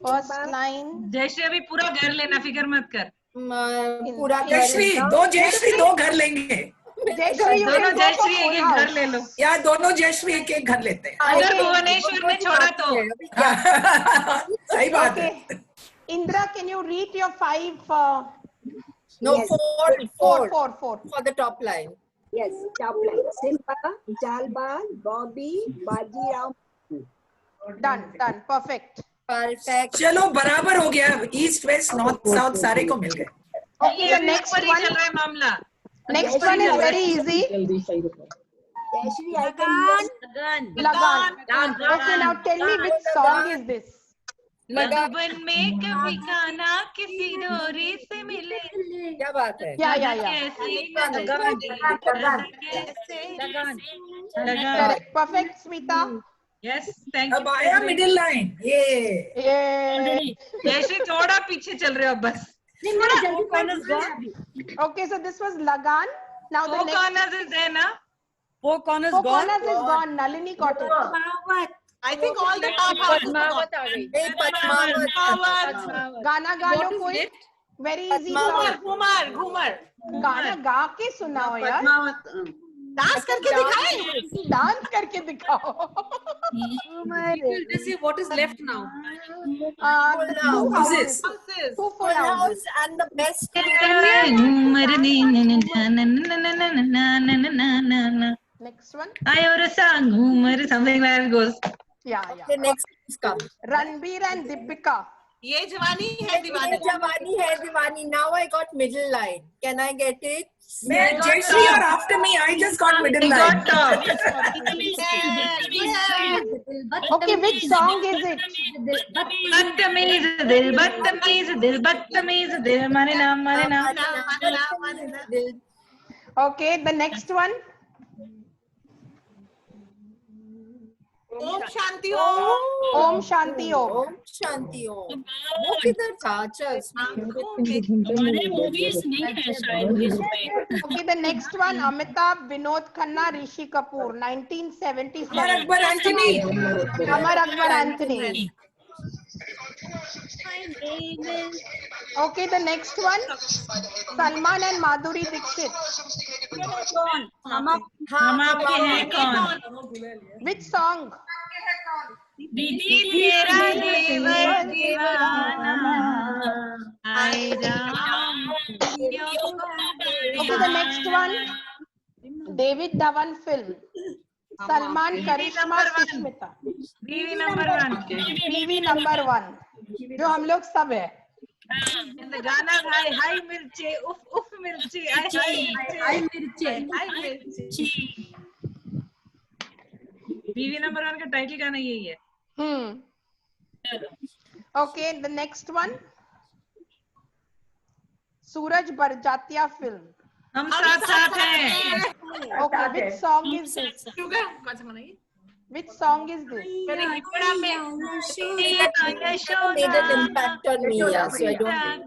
First line. Jayashree अभी पूरा घर लेना, फिक्र मत कर. जयश्री दो घर लेंगे. दोनों जयश्री एक घर ले लो. या दोनों जयश्री एक घर लेते हैं. अगर भुवनेश्वर ने छोड़ा तो. सही बात है. Indra, can you read your 5? No, yes. four for the top line. Yes, top line. Simba, Jalbal, Bobby, Bajirao. Done. Perfect. चलो बराबर हो गया. ईस्ट वेस्ट नॉर्थ साउथ सारे को मिल गए. Okay, the next one. चल रहा है मामला. Next one is very easy. Lagan. Okay, now tell me which song is this? लगन में कभी खाना किसी डोरी से मिले. क्या बात है? Correct. Perfect, Smita. Yes, thank you. अब आया मिडिल लाइन ये जैसे थोड़ा पीछे चल रहे हो अब बस. Okay, so this was Lagan. Now the Four next corners is there now. Four corners Four gone. corners is gone. Nalini got it. I think all the Padmavat are Padmavat. गाना गा लो कोई. Very easy song. घूमर. गाना गा के सुनाओ यार. Dance करके दिखाएं. डांस करके दिखाओ. Let's see what is left now. Two houses. Two full houses. And the best. Next one. Something like that goes. Yeah. The next is come. Ranbir and Deepika. ये जवानी है दीवानी. Now I got middle line. Can I get it? Jayashree, you're after me. I just got middle line. Okay, which song is it? बदतमीज दिल मारे नाम. Okay, the next one. Om Shanti Om. Om Shanti Om. Om Shanti Om. वो किधर था? अच्छा Okay, the next one. Amitabh, Vinod Khanna, Rishi Kapoor, 1977. Amar Akbar Anthony. Okay, the next one. Salman and Madhuri Dixit. हम आपके हैं कौन? Which song? तेरा देवर दीवाना आए Ram. Okay, the next one. David Dhawan film. Salman, Karishma, Sushmita. बीवी number 1. बीवी number 1. जो हम लोग सब है. गाना गाए हाय मिर्चे उफ मिर्चे हाय मिर्चे. बीवी नंबर 1 का टाइटल गाना यही है. Okay, the next one. Suraj Barjatya film. हम साथ हैं. Okay, which song is this? Which song is this? made an impact on me, yeah, so I don't.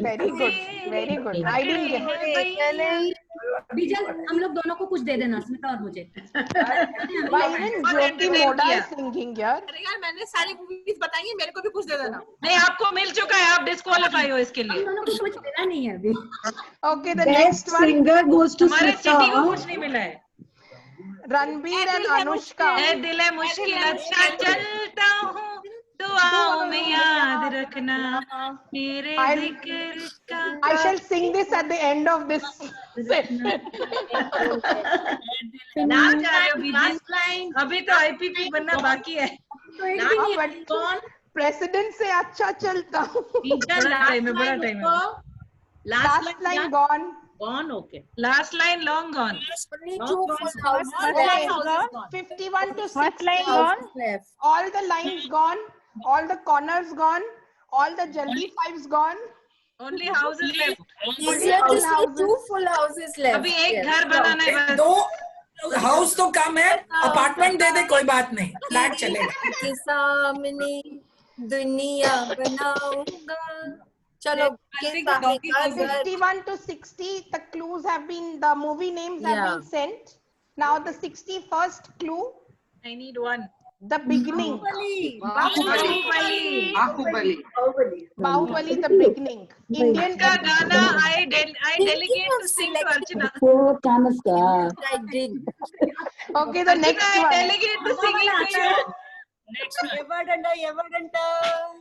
Very good, very good. I didn't get. बीजल, हम लोग दोनों को कुछ दे देना, स्मिता और मुझे. Why even Jyoti Moda is singing यार? अरे यार मैंने सारी मूवीज बताई हैं, मेरे को भी कुछ दे देना. नहीं, आपको मिल चुका है, आप डिस्क्वालीफाई हो इसके लिए. हम लोग को कुछ मिला नहीं है अभी. Okay, the next one. Singer goes to हमारे Smita. सिटी को कुछ नहीं मिला है. Ranbir and Anushka. ऐ दिल है मुश्किल अच्छा चलता हूँ, दुआओं में याद रखना मेरे जिक्र का. I shall sing this at the end of this session. अभी तो IPP बनना बाकी है. प्रेसिडेंट से अच्छा चलता हूँ. बड़ा टाइम है. Last line gone. Okay. Last line long gone. 51 to 60 left. All the lines gone. All the corners gone. All the jaldi fives gone. Only houses left. Easier to see two full houses left. अभी एक घर बनाना है बस. दो house तो कम है, apartment दे दे कोई बात नहीं, फ्लैट चलेगा. के सामने दुनिया बनाऊंगा. चलो 51 to 60 the clues have been, the movie names have been sent. Now the 61st clue. I need one. The beginning. Bahubali, the beginning. Indian का गाना I delegate to sing to Archana. I did. Okay, the next I one. delegate to sing to you.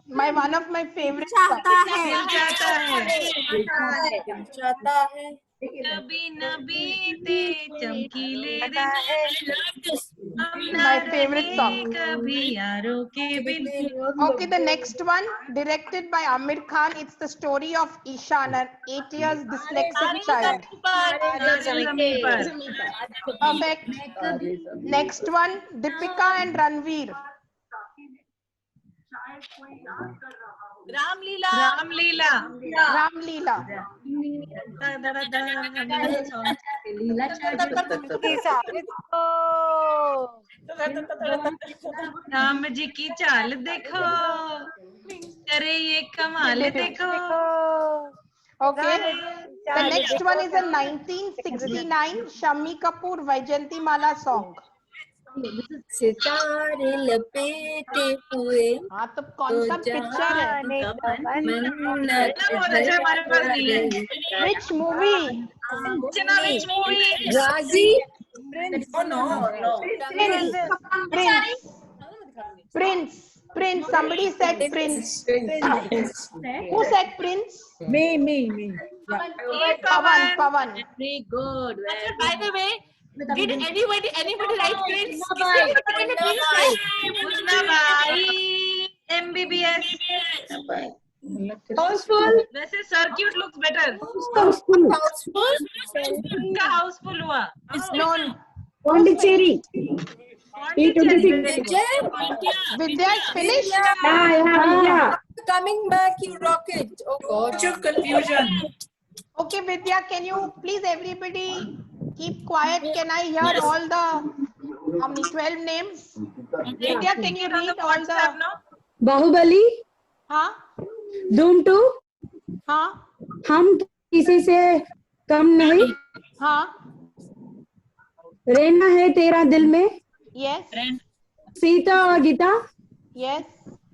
My one of my favorite songs. चाहता है कभी न बीते चमकीले दिन. My favorite song. कभी यारों के बिन. Okay, the next one, directed by Amir Khan. It's the story of Ishan, an 8 years dyslexic child. Perfect. Next one, Deepika and Ranveer. Ramlila. Ramleela. Ram ji की चाल देखो, करे ये कमाल देखो. Okay. The next one is a 1969 Shammi Kapoor Vaijayanti Mala song. सितारे लपेटे हुए हाँ तो कौन सा पिक्चर है? Which movie? Which movie? राजी Prince. Somebody said Prince. Who said Prince? Me. Pavan. Very good. By the way, did anybody write Prince? MBBS. Houseful. वैसे circuit looks better. Houseful. क्या houseful हुआ? Known. Pondicherry. P26. Vidya is finished. Yeah. coming back, you rocket. Oh God. Much of confusion. Okay, Vidya, can you please everybody keep quiet? Can I hear all the how many 12 names? Vidya, can you read all the? Baahubali. हाँ. धूम 2. हाँ. हम किसी से कम नहीं. हाँ. रहना है तेरा दिल में. Yes. Seeta Aur Geeta. Yes.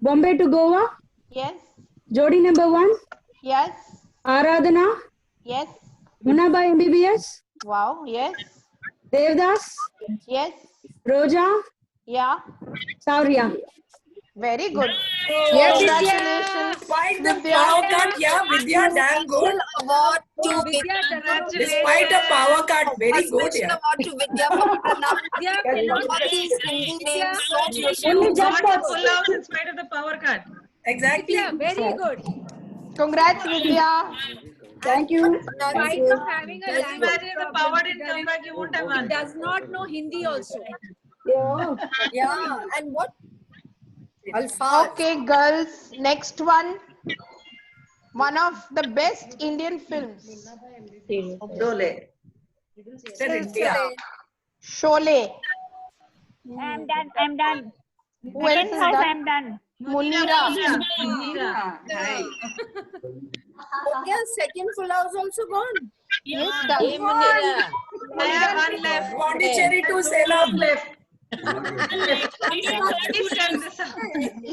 Bombay to Goa. Yes. Jodi number 1. Yes. Aradhana. Yes. Munnabhai MBBS. Wow. Yes. Devdas. Yes. Roja. Yeah. सावरिया. Very good. Yes, Congratulations. Despite the power cut, yeah, Vidya damn good. Award to Vidya, Despite the power cut, very good, yeah. award to Vidya for all these Hindi names. So Only just Got the full house in spite of the power cut. Exactly. Very good. Congrats, Vidya. Thank you. Thank you. Having a Just imagine if the power didn't come back, you wouldn't have won. does not know Hindi also. Yeah, and what? Alfaz. Okay, girls. Next one. One of the best Indian films. Dole. Said India. Sholay. I'm done. Who else is done? I'm done. Munira. Okay, second full house also gone. Yes, Hey, done. Munira. I have one left. Pondicherry to Salem left.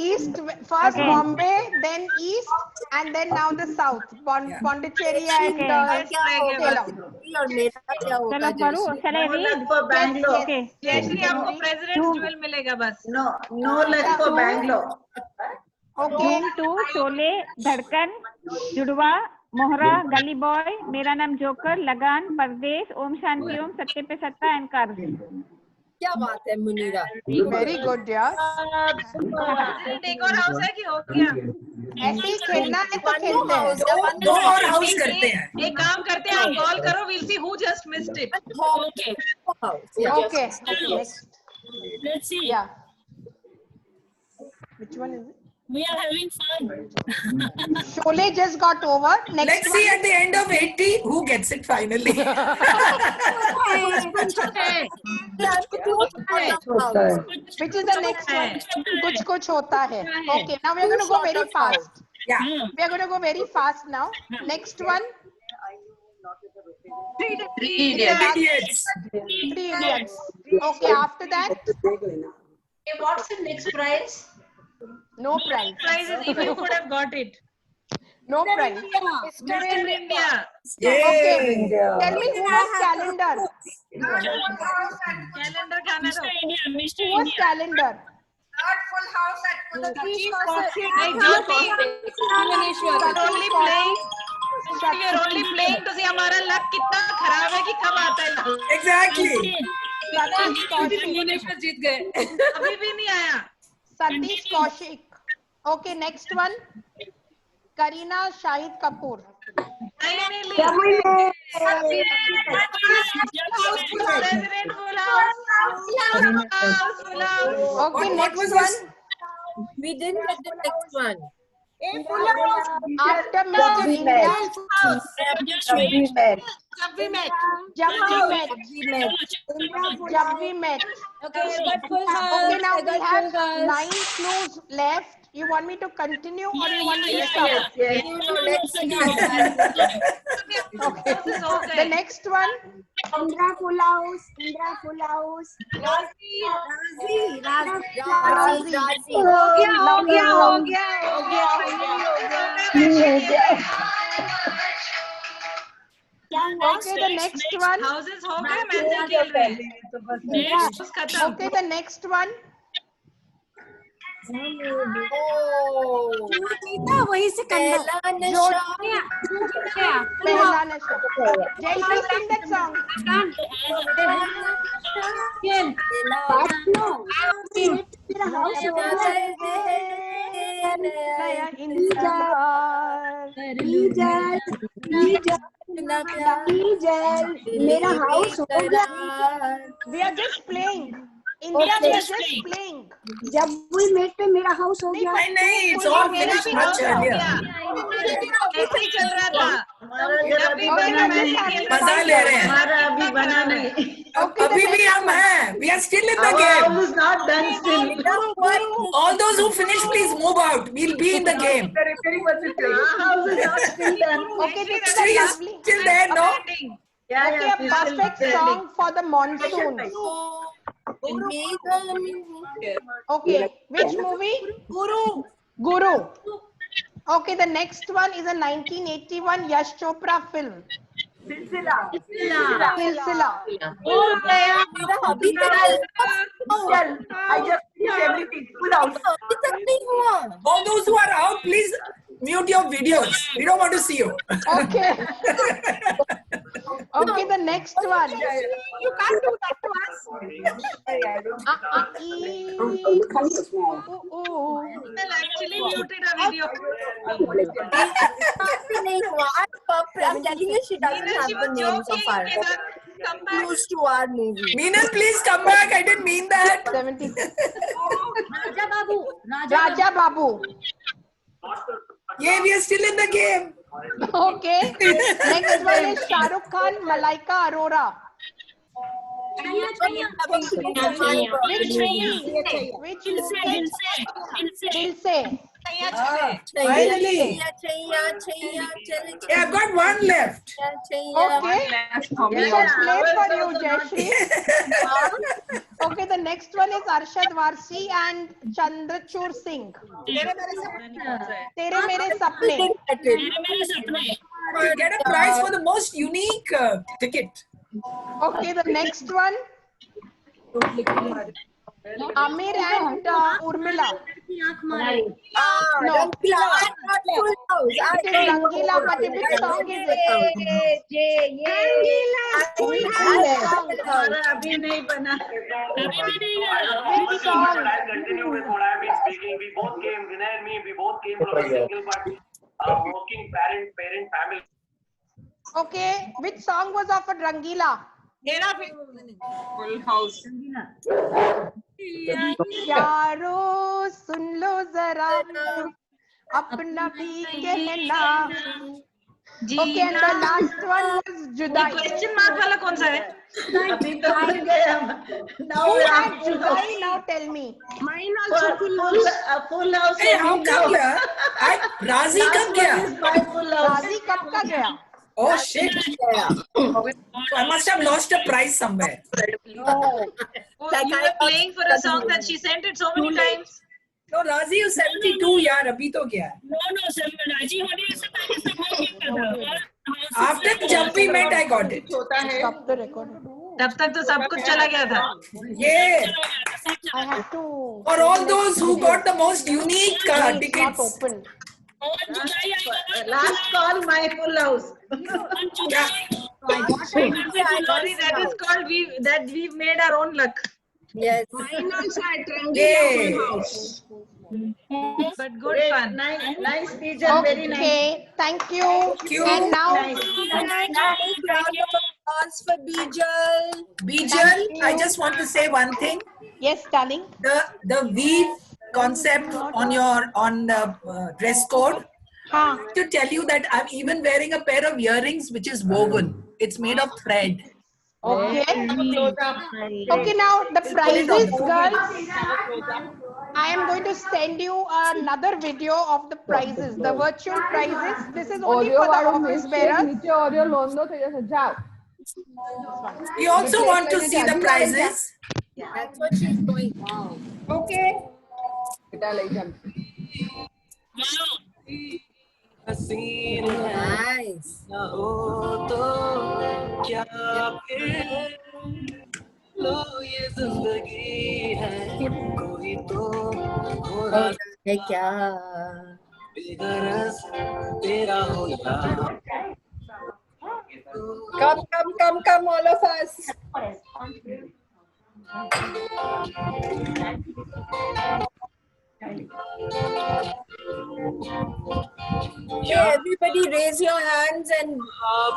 East, first Bombay, then East, and then now the South. Pondicherry and Salem. चलो पढ़ो चले read. For Bangalore. Okay. Jayashree आपको president's jewel मिलेगा बस. No left for Bangalore. Okay. Room 2 Sholay, धड़कन, जुड़वा, मोहरा, गली boy, मेरा नाम जोकर, लगान, परदेश, ओम शांति ओम, सत्य पे सत्ता एंड कर्ज. क्या बात है मुनीरा. Very good, यार. एक और हाउस है कि हो गया? ऐसे ही खेलना है तो खेलते हैं. दो और हाउस करते हैं. एक काम करते हैं, आप कॉल करो, we'll see who just missed it. Okay. Okay. Next. Let's see. Yeah. Which one is it? We are having fun. Sholay just got over. Next Let's see at the end of 80 who gets it finally. Which is the next one? कुछ होता है. Okay, now we are going to go very fast. Yeah. We are going to go very fast now. Next one. Three Idiots. Three Idiots. Okay, after that. Okay, what's the next prize? No prize. Prize is if you could have got it. No prize. Mr. India. Okay. Tell me who was calendar. Calendar खाना दो. Who was calendar? Not full house at You're only playing to see हमारा luck कितना खराब है कि कब आता है. Exactly. भुवनेश्वर जीत गए. अभी भी नहीं आया. Satish Kaushik. Okay, next one. Kareena Shahid Kapoor. President full house. Okay, What next was one. We didn't get the next one. After Mr. India. Jab we met. Okay, I got full house. Okay, now I we got have full house. 9 clues left. You want me to continue or you want me to stop? Okay. The next one. Indra full house. Okay, the next one. Houses हो गए, मैंने खेल रहे हैं. Okay, the next one. वही से पहला नशा. Jayashree, sing that song. मेरा हाउस हो गया. We are just playing. India, we are just playing. जब we met पे मेरा हाउस हो गया. नहीं, it's all finished much earlier. ऐसे ही चल रहा था. मजा ले रहे हैं. अभी बना नहीं. अभी भी हम हैं. We are still in the game. Our house is not done still. All those who finish, please move out. We'll be in the game. Our house is not still done. Okay, this is Sri is lovely. still there, no? Yeah, Okay, a yeah, perfect song for the monsoon. Okay, which movie? Guru. Okay, the next one is a 1981 Yash Chopra film. Silsila. I just finished everything. Full house. All those who are out, please mute your videos. We don't want to see you. Okay. Okay, the next one. You can't do that to us. Actually muted a video. I'm telling you, she doesn't have the names of our clues to our movie. Meenal, please come back. I didn't mean that. 70. Raja Raja Babu. Yeah, we are still in the game. Okay. Next one is Shah Rukh Khan, Malaika Arora. Which movie? Dil Se. Finally. Yeah, I've got one left. Okay. We shall play for you, Jayashree. Okay, the next one is Arshad Varsi and Chandrachur Singh. Tere Mere Sapne. You get a prize for the most unique ticket. Okay, the next one. Amir and Urmila. No. It is Rangila, but which song is it? अभी नहीं बना. Which song? Continue with what I've been speaking. We both came, Vinay and me, we both came from a single but working parent family. Okay, which song was offered Rangila? Full house. यारो सुन लो जरा अपना भी कहना. Okay, and the last one was Judai. Question mark वाला कौन सा है? अभी तो बन गया. Who had Judai? Now tell me. Mine also full house. Hey, how come here? Razi कब गया? Razi कब का गया? Oh shit! I must have lost a prize somewhere. Oh, you were playing for a song that she sent it so many times. No, Razi is 72 यार अभी तो क्या? No, Raji होने से पहले सब हो गया था. After jab we met, I got it. Stop the record. तब तक तो सब कुछ चला गया था. Yeah. I have to. For all those who got the most unique tickets. Not open. Last call, my full house. Sorry, that is called we've made our own luck. Yes. Mine also I tried Yeah. house. But good fun. Nice speech and very nice. Okay, thank you. And now, Applause for Bijal. Bijal, I just want to say one thing. Yes, darling. The weave concept on your dress code. To tell you that I'm even wearing a pair of earrings which is woven. It's made of thread. Okay. Okay, now the prizes, girls. I am going to send you another video of the prizes, the virtual prizes. This is only for the office bearers. We also want to see the prizes. That's what she's doing. Okay. Nice. है क्या come all of us. Yeah, everybody raise your hands and sing.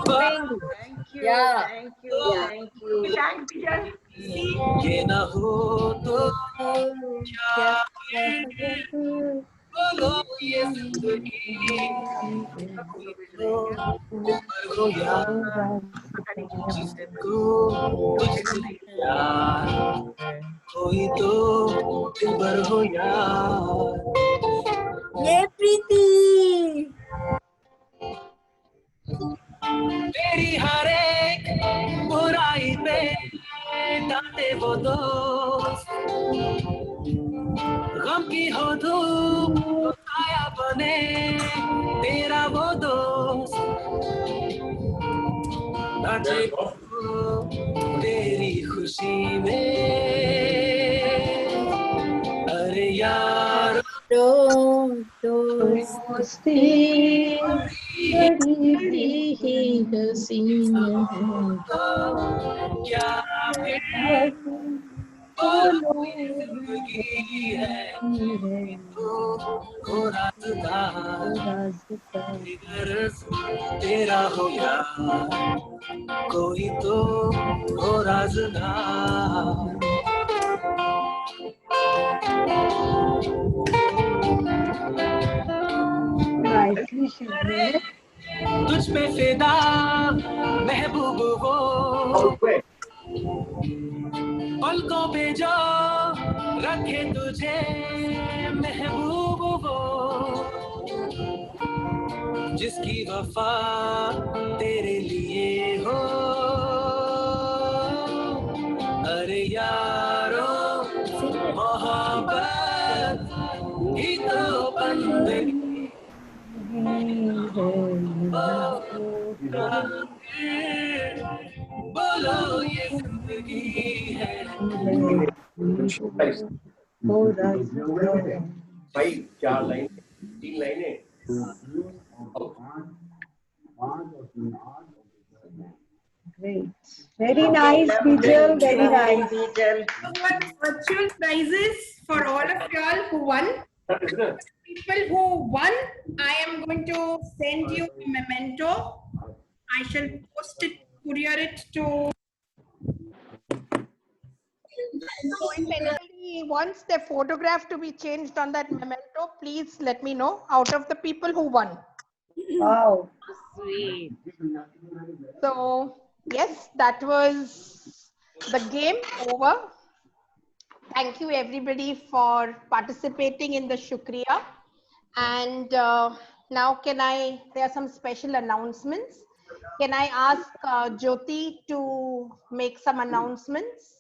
Thank you. Yeah. Thank you. Thank you. Thank you. ये ना हो तो क्या बोलो ये जिंदगी हो यार जिसको तुझसे प्यार कोई तो दिलबर हो यार ये प्रीति तेरी हर एक बुराई पे डांटे वो दोस्त गम की हो धूप तो छाया बने तेरा वो दोस्त नाचे तेरी खुशी में अरे यार दोस्ती बड़ी ही हसीन क्या बोलो जिंदगी है हो राज़दार तेरा हो यार कोई तो हो राज़दार तुझ पे फिदा महबूब वो पलकों पे जो रखे तुझे महबूब वो जिसकी वफा तेरे लिए हो अरे यारो मोहब्बत ही तो बंदगी बोलो ये जिंदगी है भाई 4 लाइन 3 लाइनें Great. Very nice, Bijal. Very nice. Virtual prizes for all of y'all who won. People who won, I am going to send you a memento. I shall post it, courier it to. So if anybody wants their photograph to be changed on that memento, please let me know out of the people who won. Wow. Sweet. So yes, that was the game over. Thank you everybody for participating in the Shukriya. And now there are some special announcements. Can I ask Jyoti to make some announcements?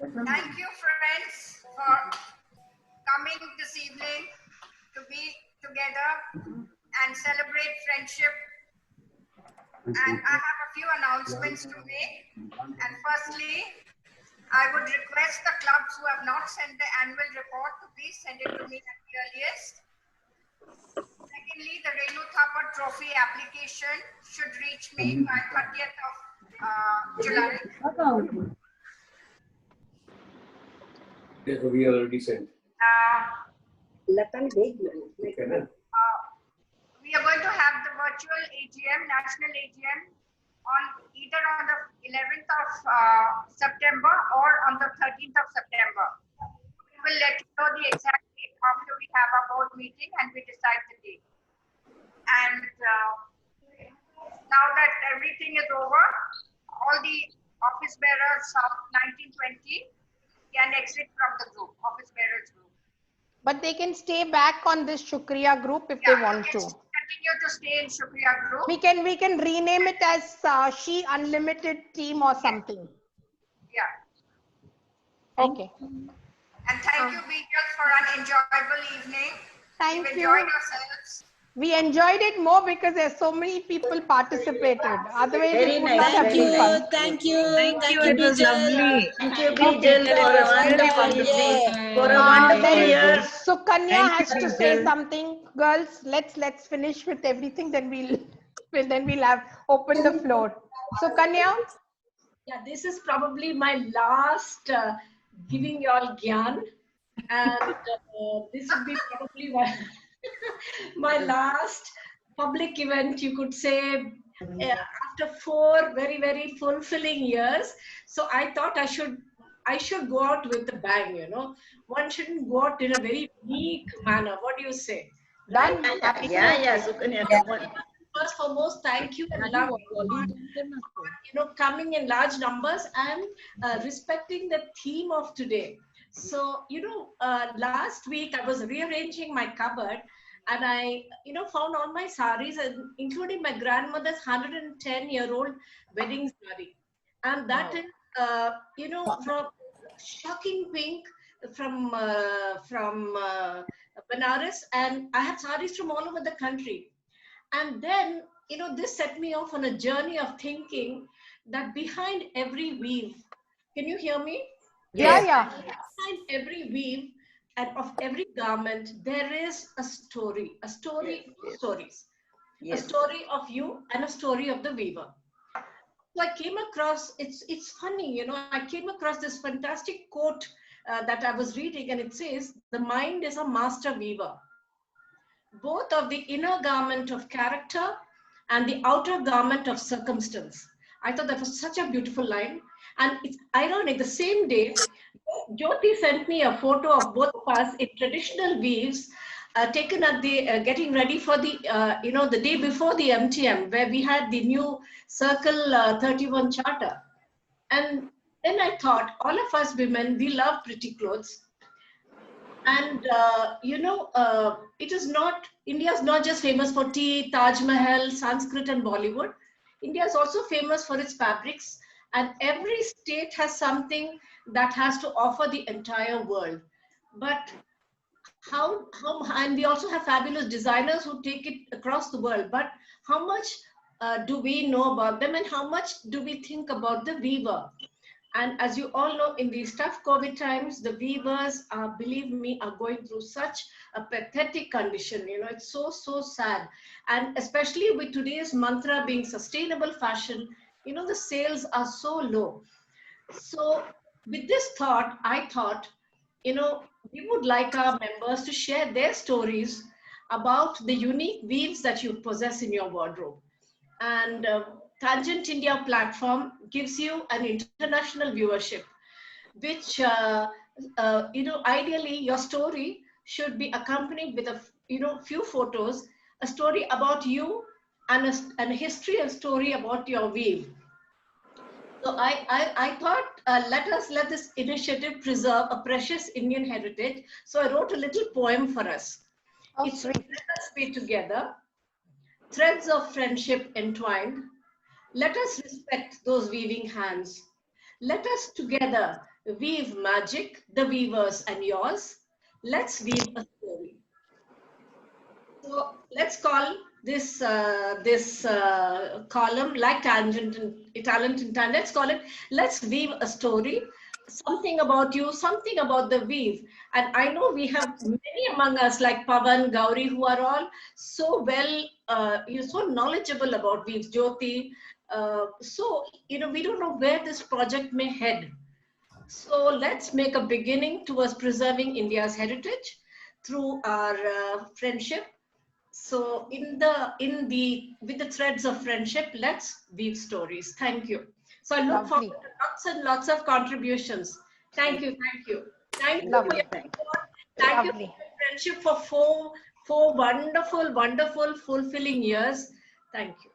Thank you, friends, for coming this evening to be together and celebrate friendship. And I have a few announcements to make. And firstly, I would request the clubs who have not sent the annual report to please send it to me at the earliest. Secondly, the Renu Thapa Trophy application should reach me by 30th of July. Yes, we already sent. We are going to have the virtual AGM, national AGM on either on the 11th of September or on the 13th of September. We will let you know the exact date after we have our board meeting and we decide the date. And now that everything is over, all the office bearers of 1920 can exit from the group, office bearers group. But they can stay back on this Shukriya group if they want to. Continue to stay in Shukriya group. We can rename it as She Unlimited Team or something. Yeah. Okay. And thank you, Bijal, for an enjoyable evening. Thank You've you. enjoyed yourselves. We enjoyed it more because there's so many people participated. Otherwise, Very it would nice. not have been fun. Thank you. It was lovely. Thank you, Bijal, for a wonderful year. So Kanya has Thank you, to say Bijal. something. Girls, let's finish with everything. Then we'll have open the floor. So Kanya. Yeah, this is probably my last giving you all gyan, and this would be probably my last public event, you could say, after 4 very, very fulfilling years. So I thought I should go out with a bang, you know. One shouldn't go out in a very weak manner. What do you say? Done. Yeah, Sukanya. First foremost, thank you and love you, coming in large numbers and respecting the theme of today. So, last week I was rearranging my cupboard and I, found all my saris, and including my grandmother's 110-year-old wedding sari. And that is, from shocking pink from Benares, and I have saris from all over the country. And then, this set me off on a journey of thinking that behind every weave, can you hear me? Yeah. Behind every weave and of every garment, there is a story of stories, a story of you and a story of the weaver. So I came across, it's funny, I came across this fantastic quote that I was reading, and it says, "The mind is a master weaver. Both of the inner garment of character and the outer garment of circumstance." I thought that was such a beautiful line. And it's ironic, the same day, Jyoti sent me a photo of both of us in traditional weaves taken at the, getting ready for the, the day before the MTM, where we had the new Circle 31 Charter. And then I thought, all of us women, we love pretty clothes. And, it is not, India is not just famous for tea, Taj Mahal, Sanskrit and Bollywood. India is also famous for its fabrics, and every state has something that has to offer the entire world. But and we also have fabulous designers who take it across the world, but how much do we know about them, and how much do we think about the weaver? And as you all know, in these tough COVID times, the weavers, believe me, are going through such a pathetic condition. It's so, so sad. And especially with today's mantra being sustainable fashion, the sales are so low. So with this thought, I thought, we would like our members to share their stories about the unique weaves that you possess in your wardrobe. And Tangent India platform gives you an international viewership, which, ideally your story should be accompanied with a, few photos, a story about you and a history and story about your weave. So I thought, let this initiative preserve a precious Indian heritage. So I wrote a little poem for us. It's "Let us be together, threads of friendship entwined. Let us respect those weaving hands. Let us together weave magic, the weavers and yours. Let's weave a story." So let's call this column, like Tangent and Talent in Time, let's call it "Let's Weave a Story." Something about you, something about the weave. And I know we have many among us like Pavan, Gauri, who are all so well, so knowledgeable about weaves, Jyoti. So, we don't know where this project may head. So let's make a beginning towards preserving India's heritage through our friendship, So with the threads of friendship, let's weave stories. Thank you. So I look forward to lots and lots of contributions. Thank you. Thank you. Thank you. Lovely. Thank you for your friendship for four wonderful, fulfilling years. Thank you.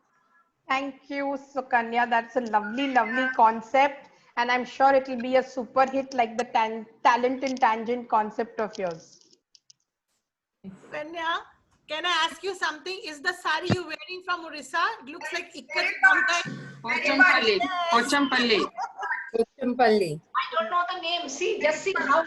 Thank you, Sukanya. That's a lovely concept. And I'm sure it will be a super hit like the talent in tangent concept of yours. Kanya, can I ask you something? Is the sari you're wearing from Orissa? It looks like Ikat. Pochampalli. Pochampalli. Pochampalli. I don't know the name. See, just see how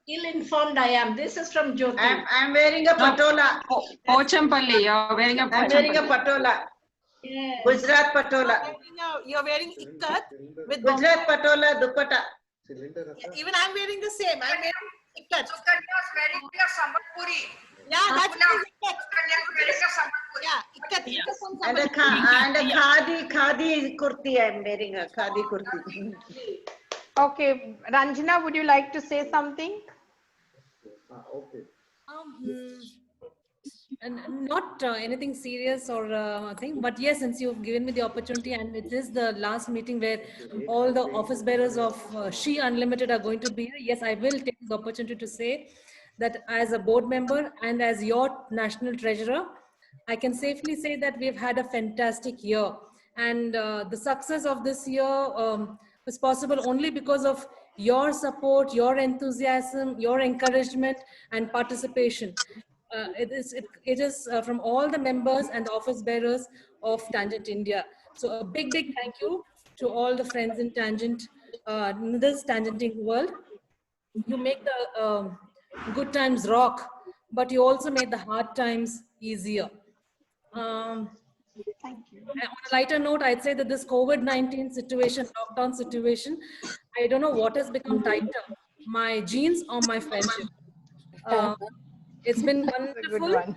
ill-informed I am. This is from Jyoti. I'm wearing a patola. Pochampalli. You're wearing a I'm wearing a patola. Yes. Gujarat patola. You're wearing Ikat with Gujarat patola dupatta. Even I'm wearing the same. I'm wearing Ikat. So Kanya's wearing a Sambalpuri. Yeah, that's Ikat. Kanya's wearing a Sambalpuri. Yeah, Ikat. And a khadi kurti. I'm wearing a khadi kurti. Okay, Ranjana, would you like to say something? Okay. And not anything serious or thing, but yes, since you've given me the opportunity, and it is the last meeting where all the office bearers of She Unlimited are going to be here. Yes, I will take the opportunity to say that as a board member and as your national treasurer, I can safely say that we've had a fantastic year, and the success of this year was possible only because of your support, your enthusiasm, your encouragement and participation. It is from all the members and the office bearers of Tangent India. So a big thank you to all the friends in Tangent, this Tangenting world. You make the good times rock, but you also made the hard times easier. Thank you. On a lighter note, I'd say that this COVID-19 situation, lockdown situation, I don't know what has become tighter, my genes or my friendship. It's been wonderful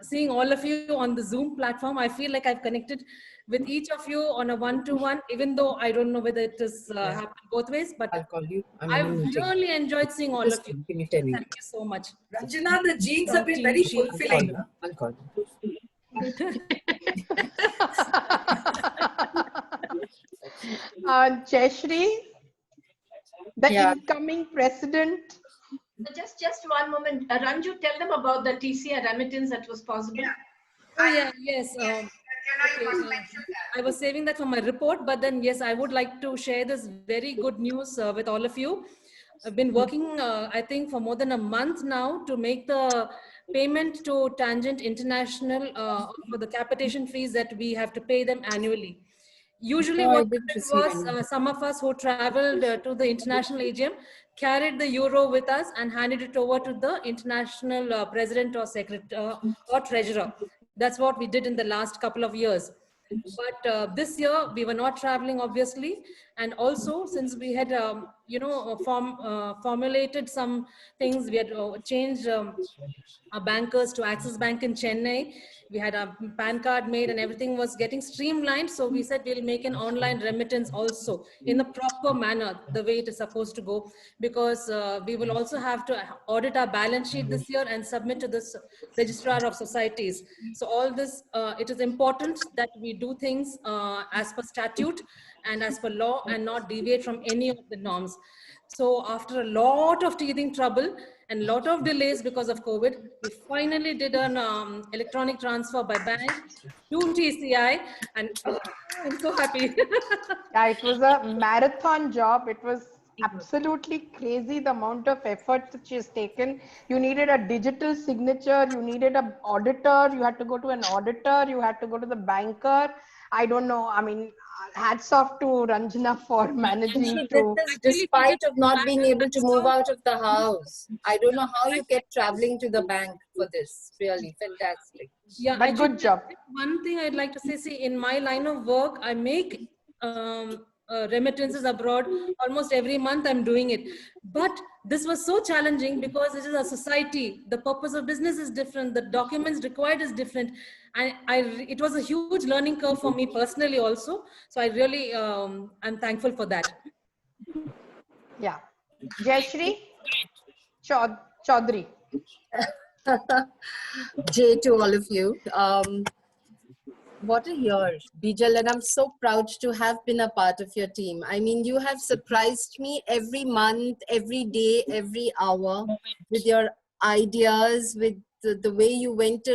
seeing all of you on the Zoom platform. I feel like I've connected with each of you on a one-to-one, even though I don't know whether it has happened both ways, but I'll call you. I've really enjoyed seeing all of you. Thank you so much. Ranjana, the genes have been very fulfilling. I'll call you. Jayashree, the incoming president. Just one moment. Ranju, tell them about the TCR remittance that was possible. Oh yeah, yes. I was saving that for my report, but then yes, I would like to share this very good news with all of you. I've been working, I think, for more than a month now to make the payment to Tangent International for the capitation fees that we have to pay them annually. Usually what it was, some of us who traveled to the international AGM carried the euro with us and handed it over to the international president or secretary or treasurer. That's what we did in the last couple of years. But this year we were not traveling, obviously, and also since we had formulated some things, we had changed our bankers to Axis Bank in Chennai. We had a PAN card made and everything was getting streamlined. So we said we'll make an online remittance also in a proper manner, the way it is supposed to go, because we will also have to audit our balance sheet this year and submit to the Registrar of Societies. So all this, it is important that we do things as per statute and as per law and not deviate from any of the norms. So after a lot of teething trouble and a lot of delays because of COVID, we finally did an electronic transfer by bank to TCI, and I'm so happy. Yeah, it was a marathon job. It was absolutely crazy, the amount of effort that she has taken. You needed a digital signature, you needed an auditor, you had to go to an auditor, you had to go to the banker. I don't know, I mean, hats off to Ranjana for managing She did this despite of not being able to move out of the house. I don't know how you kept traveling to the bank for this. Really fantastic. Yeah, but good job. One thing I'd like to say, see, in my line of work, I make remittances abroad almost every month. I'm doing it, but this was so challenging because it is a society. The purpose of business is different. The documents required is different. And it was a huge learning curve for me personally also. So I really, I'm thankful for that. Yeah. Jayashree Chaudhary. Jay, to all of you. What a year, Bijal, and I'm so proud to have been a part of your team. I mean, you have surprised me every month, every day, every hour with your ideas, with the way you went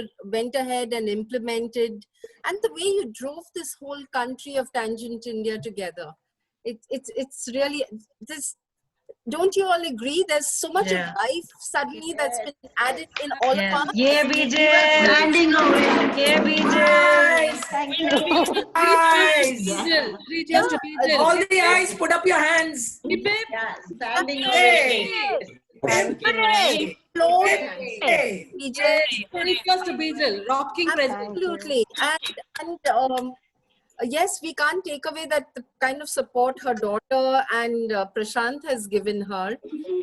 ahead and implemented, and the way you drove this whole country of Tangent India together. It's really this. Don't you all agree? There's so much of life suddenly that's been added in all of us. Yeah, Bijal. Standing ovation. Yeah, Bijal. Thank you. Eyes. Just All the eyes, put up your hands. Yeah, standing Hey. ovation. Thank you. Hey. Very first Bijal, rocking present. Absolutely. And yes, we can't take away that the kind of support her daughter and Prashant has given her.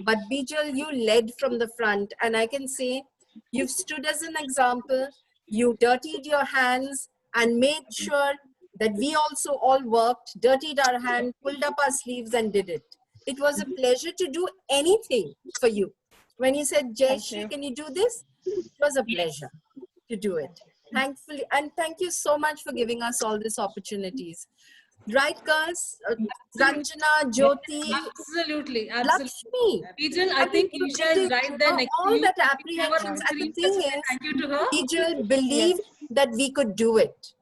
But Bijal, you led from the front, and I can say you've stood as an example. You dirtied your hands and made sure that we also all worked, dirtied our hands, pulled up our sleeves and did it. It was a pleasure to do anything for you. When you said, Jayashree, can you do this? It was a pleasure to do it. Thankfully, and thank you so much for giving us all these opportunities. Right, girls? Ranjana, Jyoti, Absolutely. Lakshmi. Bijal, I think Isha is right there next to all you. that apprehensions. And the thing is, Thank you to her. Bijal believed that we could do it.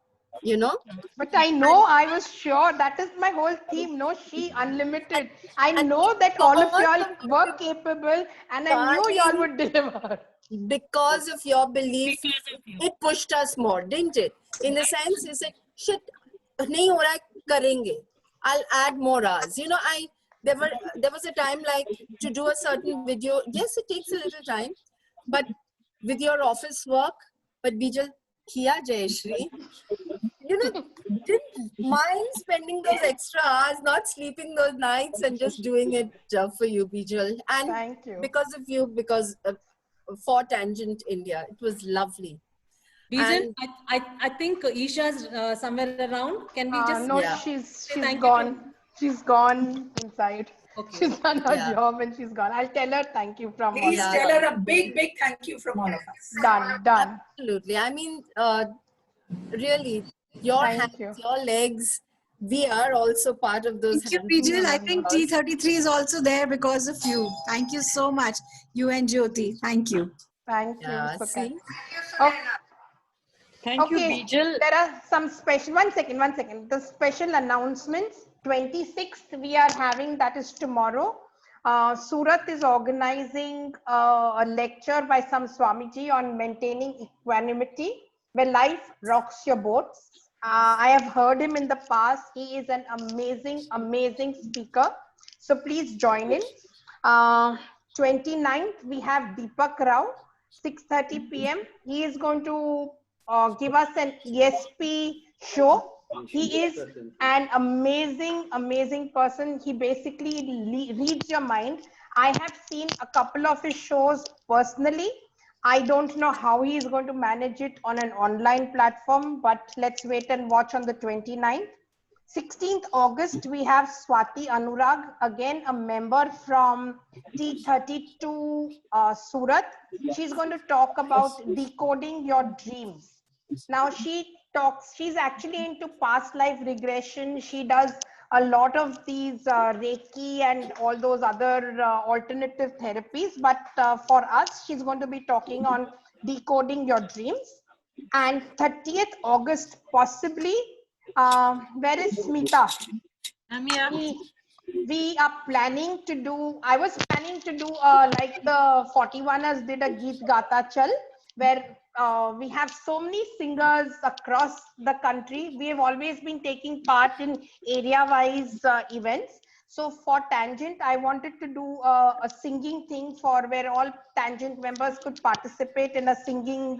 You know? But I know, I was sure, that is my whole theme, no, She Unlimited. I know that all of y'all were capable, and I knew y'all would deliver. Because of your belief, it pushed us more, didn't it? In the sense, you said, shit, nahi ho raha hai, karenge. I'll add more hours. You know, there was a time like to do a certain video. Yes, it takes a little time, but with your office work, but Bijal, kiya Jayashree. You know, didn't mind spending those extra hours, not sleeping those nights and just doing it for you, Bijal. And thank you. Because of you, for Tangent India. It was lovely. Bijal, I think Isha's somewhere around. Can we just... No, she's gone. She's gone inside. Okay. She's done her job and she's gone. I'll tell her thank you from all Please of us. tell her a big, big thank you from all of us. Done. Absolutely. I mean, really, your hands, your legs, we are also part of those. Thank you, Bijal. I think T33 is also there because of you. Thank you so much, you and Jyoti. Thank you. Thank you. See? Thank you, Bijal. There are some special, one second. The special announcements, 26th we are having, that is tomorrow. Surat is organizing a lecture by some Swamiji on maintaining equanimity when life rocks your boats. I have heard him in the past. He is an amazing speaker. So please join in. 29th, we have Deepak Rao, 6:30 p.m. He is going to give us an ESP show. He is an amazing person. He basically reads your mind. I have seen a couple of his shows personally. I don't know how he is going to manage it on an online platform, but let's wait and watch on the 29th. 16th August, we have Swati Anurag, again a member from T32 Surat. She's going to talk about decoding your dreams. Now she's actually into past life regression. She does a lot of these Reiki and all those other alternative therapies. But for us, she's going to be talking on decoding your dreams. And 30th August, possibly, where is Smita? I'm here. We are planning to do, I was planning to do like the 41ers did a Geet Gata Chal, where we have so many singers across the country. We have always been taking part in area-wise events. So for Tangent, I wanted to do a singing thing for where all Tangent members could participate in a singing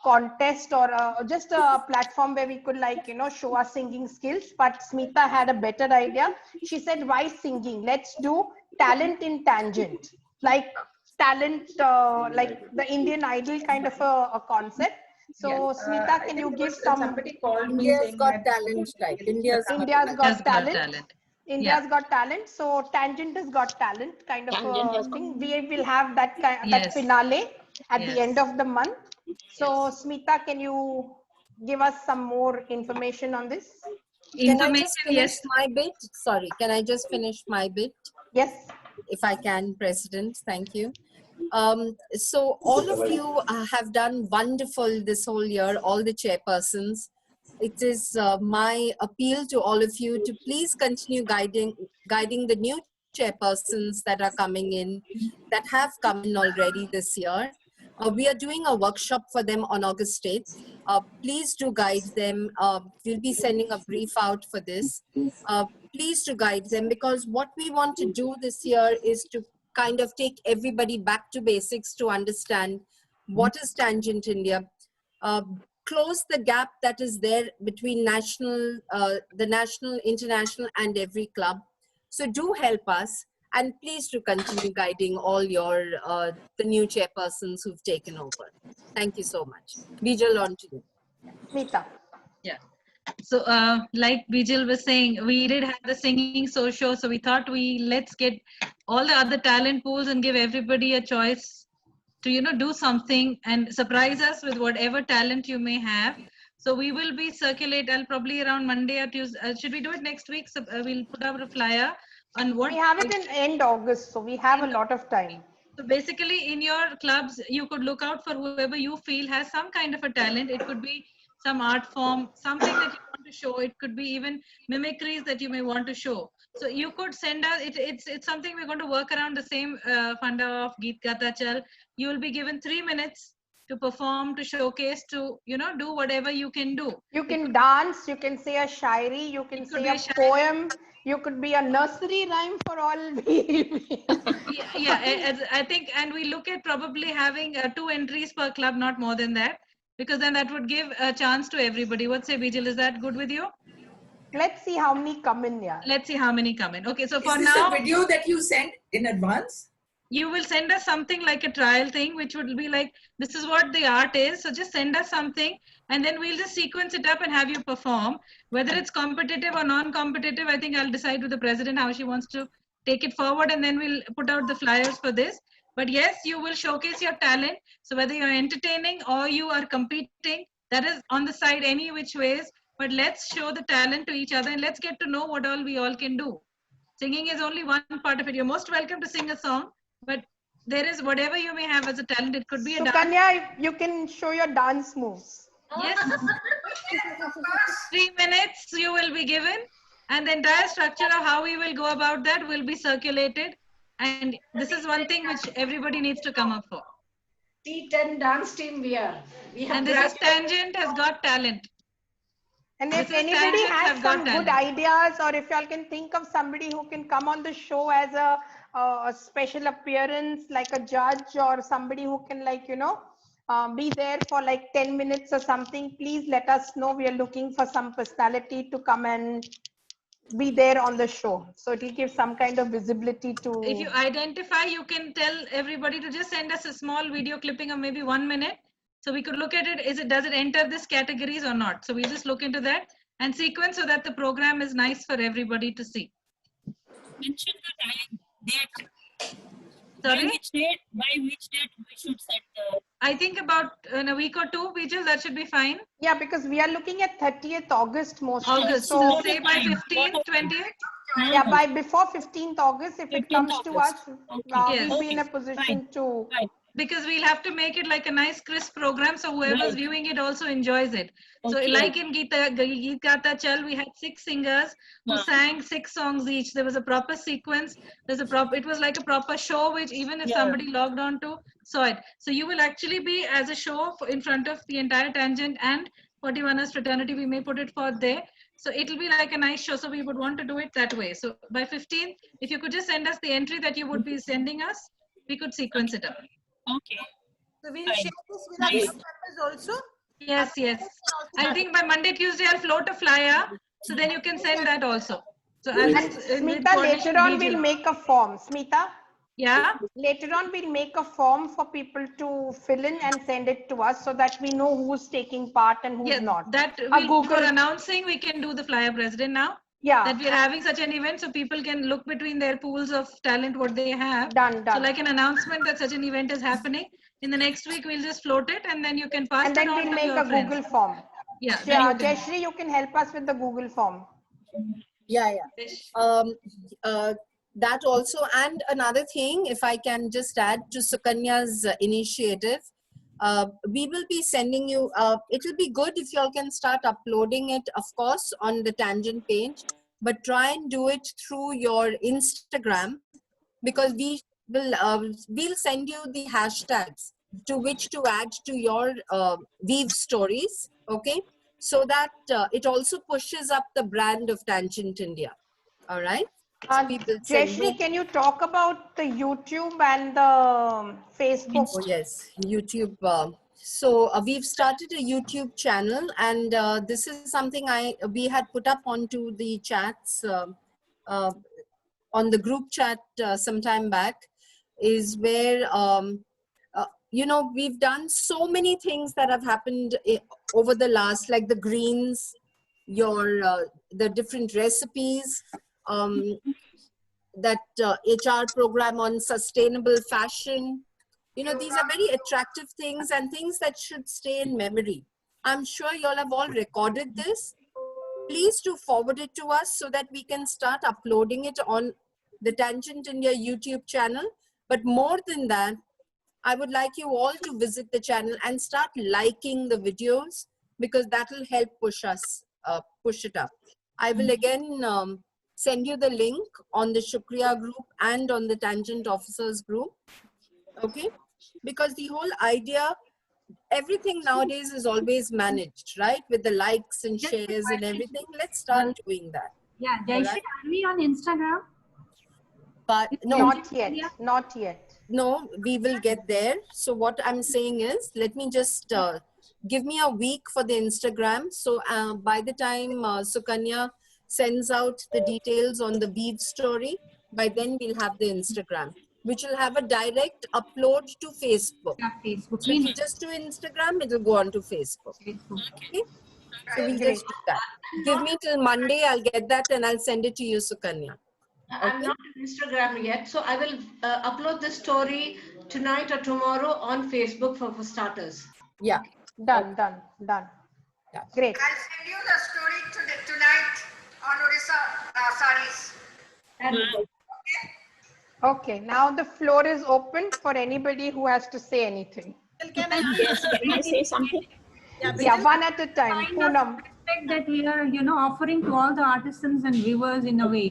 contest or just a platform where we could, like, you know, show our singing skills. But Smita had a better idea. She said, why singing? Let's do talent in Tangent, like talent, like the Indian Idol kind of a concept. So Smita, can you give some? Somebody called me India's saying Got that Talent type. India's Got Talent. India's Got Talent. So Tangent has got talent kind of thing. We will have that that finale at the end of the month. So Smita, can you give us some more information on this? Can I just finish my bit? Sorry, can I just finish my bit? Yes. If I can, President, thank you. So all of you have done wonderful this whole year, all the chairpersons. It is my appeal to all of you to please continue guiding the new chairpersons that are coming in, that have come in already this year. We are doing a workshop for them on August 8th. Please do guide them. We'll be sending a brief out for this. Please do guide them, because what we want to do this year is to kind of take everybody back to basics to understand what is Tangent India. Close the gap that is there between national, the national, international, and every club. So do help us, and please do continue guiding all your the new chairpersons who've taken over. Thank you so much. Bijal, on to you. Smita. Yeah. So like Bijal was saying, we did have the singing show, so we thought let's get all the other talent pools and give everybody a choice to do something and surprise us with whatever talent you may have. So we will be I'll probably around Monday or Tuesday. Should we do it next week? So we'll put out a flyer on what we have it in end August, so we have a lot of time. So basically in your clubs, you could look out for whoever you feel has some kind of a talent. It could be some art form, something that you want to show. It could be even mimicries that you may want to show. So you could send us, it's something we're going to work around the same funda of Geet Gata Chal. You will be given 3 minutes to perform, to showcase, to, do whatever you can do. You can dance, you can say a shairi, you can say a poem, you could be a nursery rhyme for all. I think, and we look at probably having 2 entries per club, not more than that, because then that would give a chance to everybody. What say, Bijal? Is that good with you? Let's see how many come in. Yeah. Let's see how many come in. Okay, so for Is this now, a video that you sent in advance? You will send us something like a trial thing, which would be like, this is what the art is. So just send us something, and then we'll just sequence it up and have you perform. Whether it's competitive or non-competitive, I think I'll decide with the president how she wants to take it forward, and then we'll put out the flyers for this. But yes, you will showcase your talent. So whether you're entertaining or you are competing, that is on the side any which ways. But let's show the talent to each other, and let's get to know what all we all can do. Singing is only one part of it. You're most welcome to sing a song, but there is whatever you may have as a talent. It could be a dance. Kanya, you can show your dance moves. Yes. 3 minutes you will be given, and the entire structure of how we will go about that will be circulated. And this is one thing which everybody needs to come up for. T10 dance team we are. And this is Tangent has got talent. And if anybody has some good ideas, or if y'all can think of somebody who can come on the show as a special appearance, like a judge, or somebody who can, like, be there for like 10 minutes or something, please let us know. We are looking for some personality to come and be there on the show. So it will give some kind of visibility to... If you identify, you can tell everybody to just send us a small video clipping of maybe 1 minute. So we could look at it. Does it enter this categories or not? So we just look into that and sequence so that the program is nice for everybody to see. Mention the date. Sorry? By which date we should set the... I think about in a week or 2, Bijal, that should be fine. Yeah, because we are looking at 30th August mostly. August. So say by 15th, 20th? Yeah, by before 15th August, if it comes to us, we'll be in a position to... Because we'll have to make it like a nice crisp program, so whoever's viewing it also enjoys it. So like in Geet Gata Chal, we had 6 singers who sang 6 songs each. There was a proper sequence. It was like a proper show, which even if somebody logged on to saw it. So you will actually be as a show in front of the entire Tangent and 41ers fraternity. We may put it for there. So it'll be like a nice show. So we would want to do it that way. So by 15th, if you could just send us the entry that you would be sending us, we could sequence it up. Okay. So we'll share this with our members also? Yes, yes. I think by Monday, Tuesday, I'll float a flyer. So then you can send that also. So Smita, later on we'll make a form. Smita? Yeah? Later on we'll make a form for people to fill in and send it to us so that we know who's taking part and who's not. That we'll, for announcing, we can do the flyer, President, now. Yeah. That we are having such an event, so people can look between their pools of talent, what they have. Done. So like an announcement that such an event is happening. In the next week, we'll just float it, and then you can pass And it then on we'll to make your a friends. Google form. Yeah. Yeah, Jayashree, you can help us with the Google form. Yeah. That also, and another thing, if I can just add to Sukanya's initiative, we will be sending you, it will be good if you all can start uploading it, of course, on the Tangent page, but try and do it through your Instagram, because we'll send you the hashtags to which to add to your Weave stories, okay? So that it also pushes up the brand of Tangent India, all right? Jayashree, can you talk about the YouTube and the Facebook? Oh, yes, YouTube. So we've started a YouTube channel, and this is something we had put up onto the chats on the group chat some time back, is where you know, we've done so many things that have happened over the last, like the greens, the different recipes, that HR program on sustainable fashion. You know, these are very attractive things and things that should stay in memory. I'm sure you all have all recorded this. Please do forward it to us so that we can start uploading it on the Tangent India YouTube channel. But more than that, I would like you all to visit the channel and start liking the videos, because that will help push us, push it up. I will again send you the link on the Shukriya group and on the Tangent Officers group, okay? Because the whole idea, everything nowadays is always managed, right? With the likes and shares and everything. Let's start doing that. Yeah, Jayashree, are we on Instagram? But no, not yet. No, we will get there. So what I'm saying is, let me just give me a week for the Instagram. So by the time Sukanya sends out the details on the Weave story, by then we'll have the Instagram, which will have a direct upload to Facebook. Yeah, Facebook. So if you just do Instagram, it will go on to Facebook. Okay? So we'll just do that. Give me till Monday, I'll get that and I'll send it to you, Sukanya. I'm not on Instagram yet, so I will upload this story tonight or tomorrow on Facebook for starters. Yeah. Done. Yeah. Great. I'll send you the story tonight on Orissa sarees. Okay, now the floor is open for anybody who has to say anything. Can I say something? Yeah, one at a time. Poonam. That we are, offering to all the artisans and viewers in a way.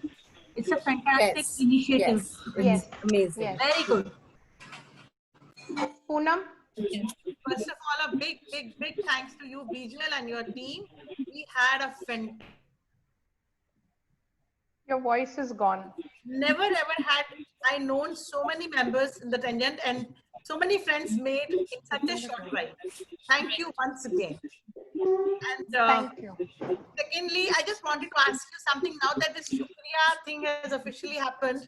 It's a fantastic initiative. Yes. Amazing. Yes. Very good. Poonam? First of all, a big thanks to you, Bijal, and your team. We had a fantastic. Your voice is gone. Never ever had I known so many members in the Tangent and so many friends made in such a short while. Thank you once again. And thank you. Secondly, I just wanted to ask you something. Now that this Shukriya thing has officially happened,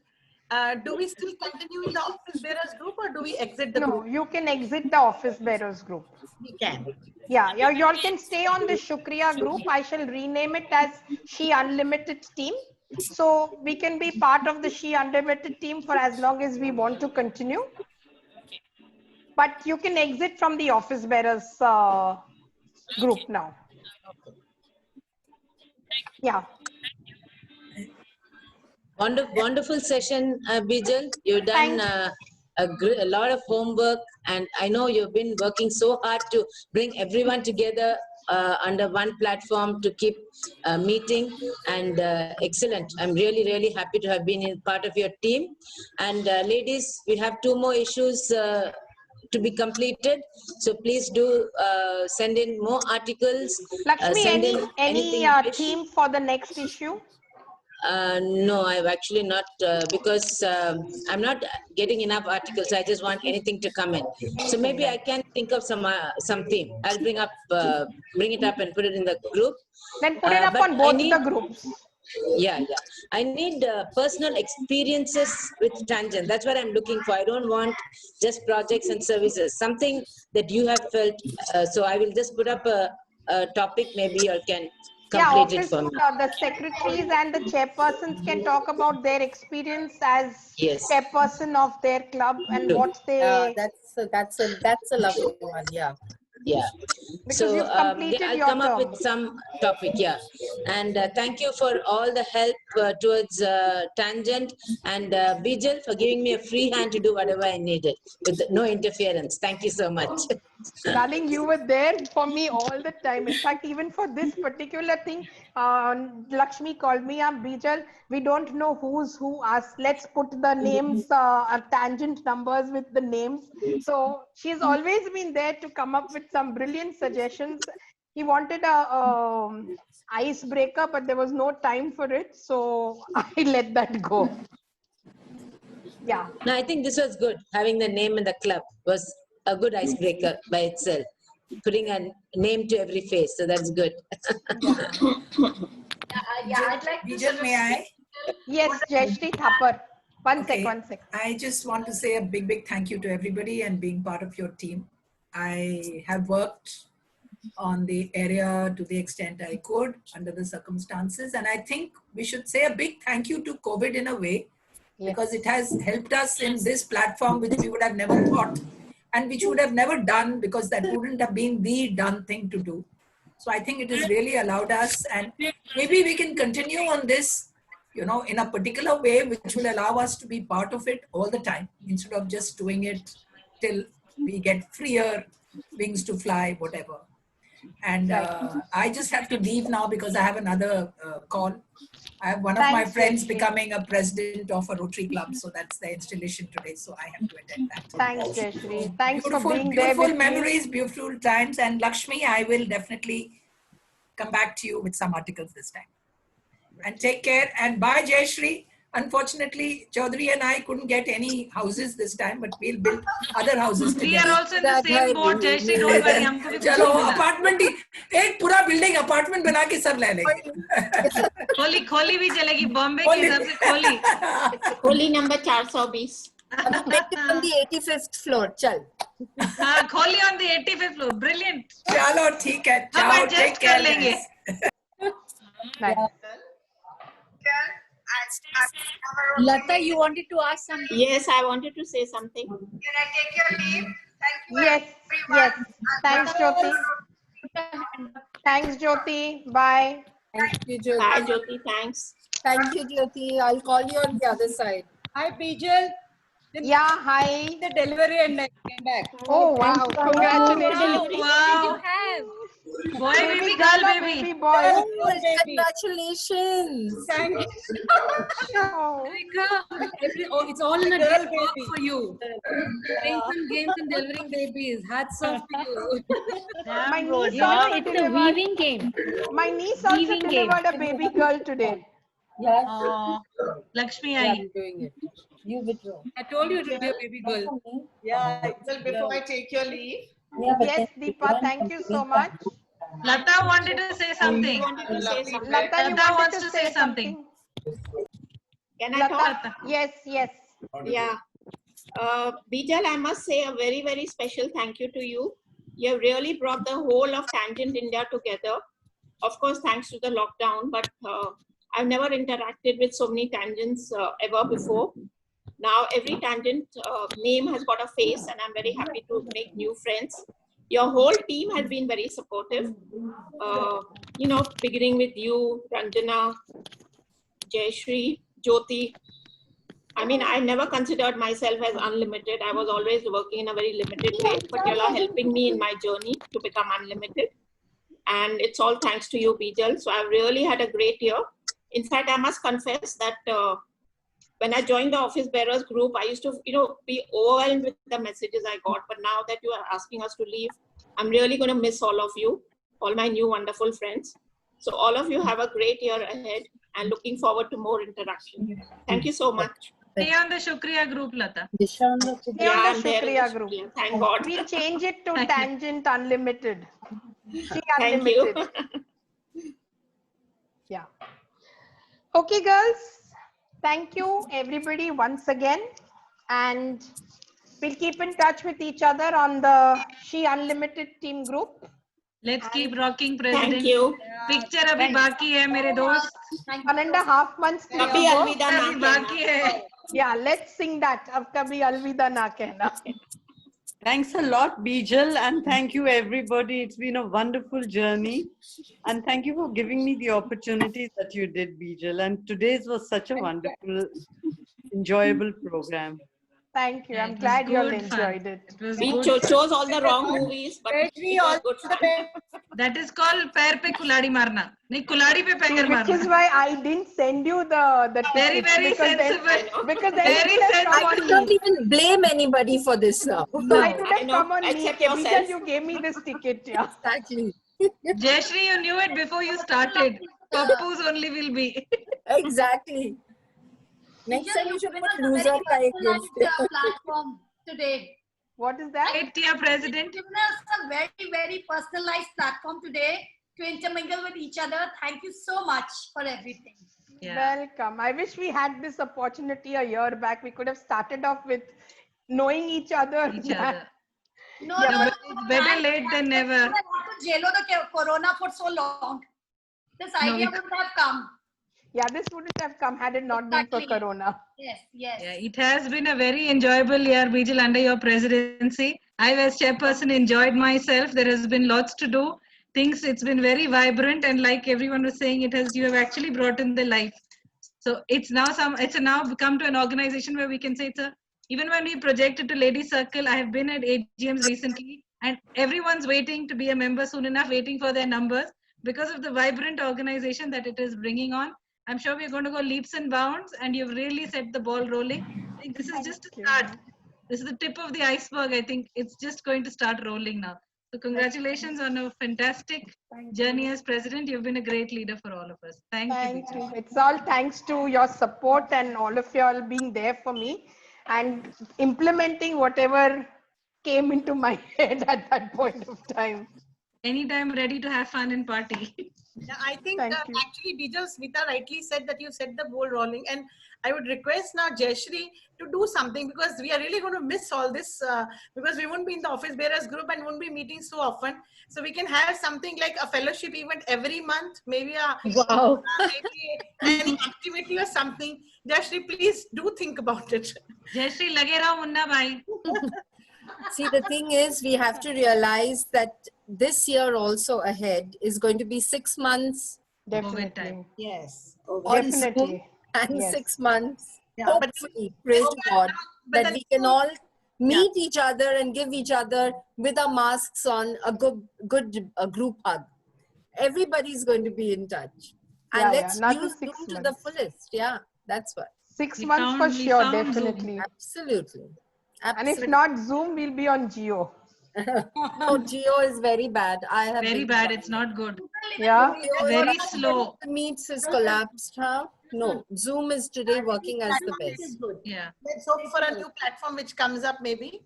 do we still continue in the office bearers group, or do we exit the group? No, you can exit the office bearers group. We can. Yeah, you all can stay on the Shukriya group. I shall rename it as She Unlimited team. So we can be part of the She Unlimited team for as long as we want to continue. But you can exit from the office bearers group now. Yeah. Wonderful session, Bijal. You've done a lot of homework, and I know you've been working so hard to bring everyone together under one platform to keep meeting, and excellent. I'm really happy to have been in part of your team. And ladies, we have 2 more issues to be completed, so please do send in more articles. Lakshmi, any theme for the next issue? No, I've actually not, because I'm not getting enough articles. I just want anything to come in. So maybe I can think of some theme. I'll bring it up and put it in the group. Then put it up on both the groups. Yeah. I need personal experiences with Tangent. That's what I'm looking for. I don't want just projects and services. Something that you have felt. So I will just put up a topic. Maybe you can complete it office, for me. the secretaries and the chairpersons can talk about their experience as Yes. chairperson of their club and True. what they. That's a lovely one. Yeah. Yeah. Because So you've completed I'll your come up term. with some topic. Yeah. And thank you for all the help towards Tangent, and Bijal for giving me a free hand to do whatever I needed with no interference. Thank you so much. Darling, you were there for me all the time. In fact, even for this particular thing, Lakshmi called me up, Bijal, we don't know who's who. Let's put the names, tangent numbers with the names. So she's always been there to come up with some brilliant suggestions. He wanted a icebreaker, but there was no time for it. So I let that go. Yeah. No, I think this was good. Having the name in the club was a good icebreaker by itself. Putting a name to every face, so that's good. I'd like to Bijal, may I? Yes, Jayashree Thapar. One sec. I just want to say a big thank you to everybody and being part of your team. I have worked on the area to the extent I could under the circumstances, and I think we should say a big thank you to COVID in a way, because it has helped us in this platform which we would have never thought and which would have never done, because that wouldn't have been the done thing to do. So I think it has really allowed us, and maybe we can continue on this, you know, in a particular way which will allow us to be part of it all the time, instead of just doing it till we get freer wings to fly, whatever. And I just have to leave now because I have another call. I have one of my friends becoming a president of a Rotary Club, so that's the installation today, so I have to attend that. Thanks, Jayashree. Thanks Beautiful, for being there beautiful with memories, beautiful times. And Lakshmi, I will definitely come back to you with some articles this time. And take care. And bye, Jayashree. Unfortunately, Chaudhary and I couldn't get any houses this time, but we'll build other houses together. We are also in the same boat, Jayashree. Don't worry, हमको भी कुछ चलो नहीं मिला. Apartment ही एक पूरा building apartment बना के सब ले लेंगे. खोली भी चलेगी बॉम्बे के हिसाब से खोली. खोली number 420. On the 85th floor. Chal. हाँ, खोली on the 85th floor. Brilliant. चलो ठीक है. हम Ciao, adjust take कर care, लेंगे. guys. Lata, you wanted to ask something? Yes, I wanted to say something. Can I take your leave? Thank you. Yes. Thanks, Jyoti. Thanks, Jyoti. Bye. Thank you, Jyoti. Bye, Jyoti. Thanks. Thank you, Jyoti. I'll call you on the other side. Hi, Bijal. Yeah, hi. The delivery and I came back. Oh, wow. Congratulations. Wow. Boy, baby, girl, baby. Boy. Congratulations. Thank you. Oh. It's all in a day for you. Playing some games and delivering babies. Hats off to you. My niece Yeah, also it's a delivered- weaving game. My niece also Weaving game. delivered a baby girl today. Lakshmi, I'm doing it. You withdraw. I told you it would be a baby girl. Yeah, well, before I take your leave. Yes, Deepa, thank you so much. Lata wanted to say something. Lata, you Lata wanted wants to to say say something. Can I Lata, talk? yes. Yeah. Bijal, I must say a very special thank you to you. You have really brought the whole of Tangent India together. Of course, thanks to the lockdown, but I've never interacted with so many tangents ever before. Now every tangent name has got a face, and I'm very happy to make new friends. Your whole team has been very supportive. You know, beginning with you, Ranjana, Jayashree, Jyoti. I mean, I never considered myself as unlimited. I was always working in a very limited way, but you are helping me in my journey to become unlimited. And it's all thanks to you, Bijal. So I've really had a great year. In fact, I must confess that when I joined the office bearers group, I used to, be overwhelmed with the messages I got. But now that you are asking us to leave, I'm really going to miss all of you, all my new wonderful friends. So all of you have a great year ahead and looking forward to more interaction. Thank you so much. Stay on the Shukriya group, Lata. Stay on the I'm there in Shukriya the group. Shukriya. Thank God. We'll change it to Tangent Unlimited. She Thank you. Unlimited. Yeah. Okay, girls. Thank you, everybody, once again. And we'll keep in touch with each other on the She Unlimited team group. Let's keep rocking, President. Thank you. Picture अभी बाकी है मेरे दोस्त. 1.5 months. Kabhi alvida na अभी बाकी है. Yeah, let's sing that. Ab kabhi alvida na kehna. Thanks a lot, Bijal, and thank you, everybody. It's been a wonderful journey. And thank you for giving me the opportunity that you did, Bijal. And today's was such a wonderful, enjoyable program. Thank you. I'm glad you all enjoyed it. We chose all the wrong movies, but it was good fun. That is called पैर पे कुल्हाड़ी मारना. नहीं कुल्हाड़ी पे पैर मारना. Which is why I didn't send you the very tickets, sensible. Because Very sensible. I don't even blame anybody for this now. No, I could have come on me. Except yourself. Because you gave me this ticket. Yeah. Exactly. Jayashree, you knew it before you started. Pappus only will be. Exactly. Next time you should put loser ka ek gift. Platform today. What is that? Dear President. Given us a very, very personalized platform today to intermingle with each other. Thank you so much for everything. Welcome. I wish we had this opportunity a year back. We could have started off with knowing each other. No, Yeah, no, but no, better late than never. I want to jail the corona for so long. This idea would have come. Yeah, this wouldn't have come had it not been for Corona. Yes, yes. Yeah, it has been a very enjoyable year, Bijal, under your presidency. I, as chairperson, enjoyed myself. There has been lots to do. Things, it's been very vibrant, and like everyone was saying, you have actually brought in the life. So it's now come to an organization where we can say even when we projected to Lady Circle, I have been at AGMs recently, and everyone's waiting to be a member soon enough, waiting for their numbers because of the vibrant organization that it is bringing on. I'm sure we're going to go leaps and bounds, and you've really set the ball rolling. I think this is just a start. This is the tip of the iceberg. I think it's just going to start rolling now. So congratulations on a fantastic journey as president. You've been a great leader for all of us. Thank you. It's all thanks to your support and all of you all being there for me and implementing whatever came into my head at that point of time. Anytime ready to have fun and party. Yeah, I think actually Bijal, Smita rightly said that you set the ball rolling, and I would request now Jayashree to do something because we are really going to miss all this because we won't be in the office bearers group and won't be meeting so often. So we can have something like a fellowship event every month, maybe maybe any activity or something. Jayashree, please do think about it. Jayashree, lage raho munna bhai. See, the thing is, we have to realize that this year also ahead is going to be 6 months. Definitely. Yes. On Zoom, and 6 months. Hopefully, praise God, that we can all meet each other and give each other with our masks on a good group hug. Everybody's going to be in touch. And let's use Zoom to the fullest. Yeah, that's what. 6 months for sure, definitely. Absolutely. And if not Zoom, we'll be on Geo. No, Geo is very bad. I have very bad. It's not good. Yeah. Very slow. Meets has collapsed. Huh? No, Zoom is today working as the best. Yeah. Let's hope for a new platform which comes up maybe.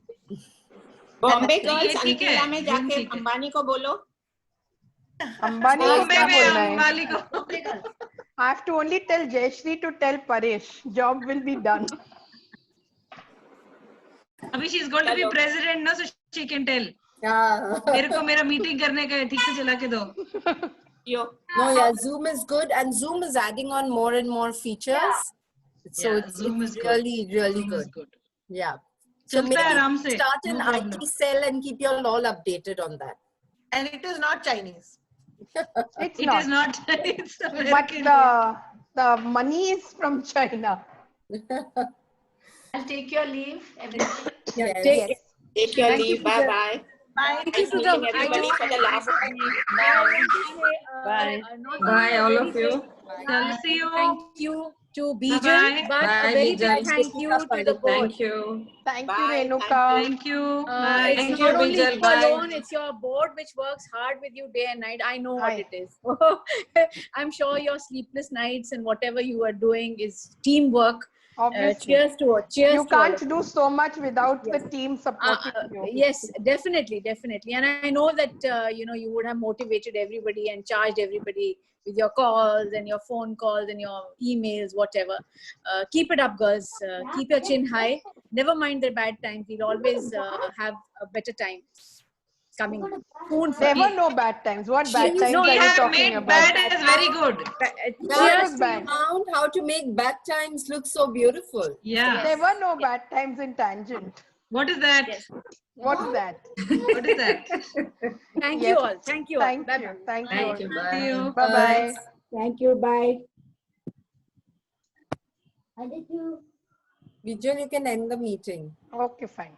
Bombay girls, Ankita में जाके अंबानी को बोलो. अंबानी को क्या बोलना है? I have to only tell Jayashree to tell Paresh. Job will be done. Abhi she's going to be president now, so she can tell. Yeah. मेरे को मेरा meeting करने का है, ठीक से चला के दो. No, yeah, Zoom is good, and Zoom is adding on more and more features. So it's really, really good. Yeah. So maybe start an IT cell and keep you all updated on that. And it is not Chinese. It's It not. is not. It's But American. the money is from China. I'll take your leave, everybody. Yes. Yes. Take your leave. Bye-bye. Bye. Nice meeting everybody for the last time. Bye. Bye, all of you. I'll see you. Thank you to Bijal, Bye-bye. but Bye, a very Bijal. big thank you to the board. Thank you. Thank Bye. you, Renuka. Thank you. Bye. It's Thank not you, only Bijal. you Bye. alone, it's your board which works hard with you day and night. I know what Aye. it is. I'm sure your sleepless nights and whatever you are doing is teamwork. Obviously. Cheers to it. Cheers You to all can't of do so much without the team supporting you. Yes, definitely. And I know that you would have motivated everybody and charged everybody with your calls and your phone calls and your emails, whatever. Keep it up, girls. Keep your chin high. Never mind the bad times. We'll always have a better time. coming soon. There were no bad times. What bad times No, are you have talking made about? bad as very good. Cheers was to bad? Mount, how to make bad times look so beautiful. Yeah. There were no bad times in Tangent. What is that? What's that? What is that? Thank Yes. you all. Thank you all. Thank Bye-bye. you. Thank you. Thank you. Bye. Bye-bye. Thank you. Bye. Vijay, you can end the meeting. Okay, fine.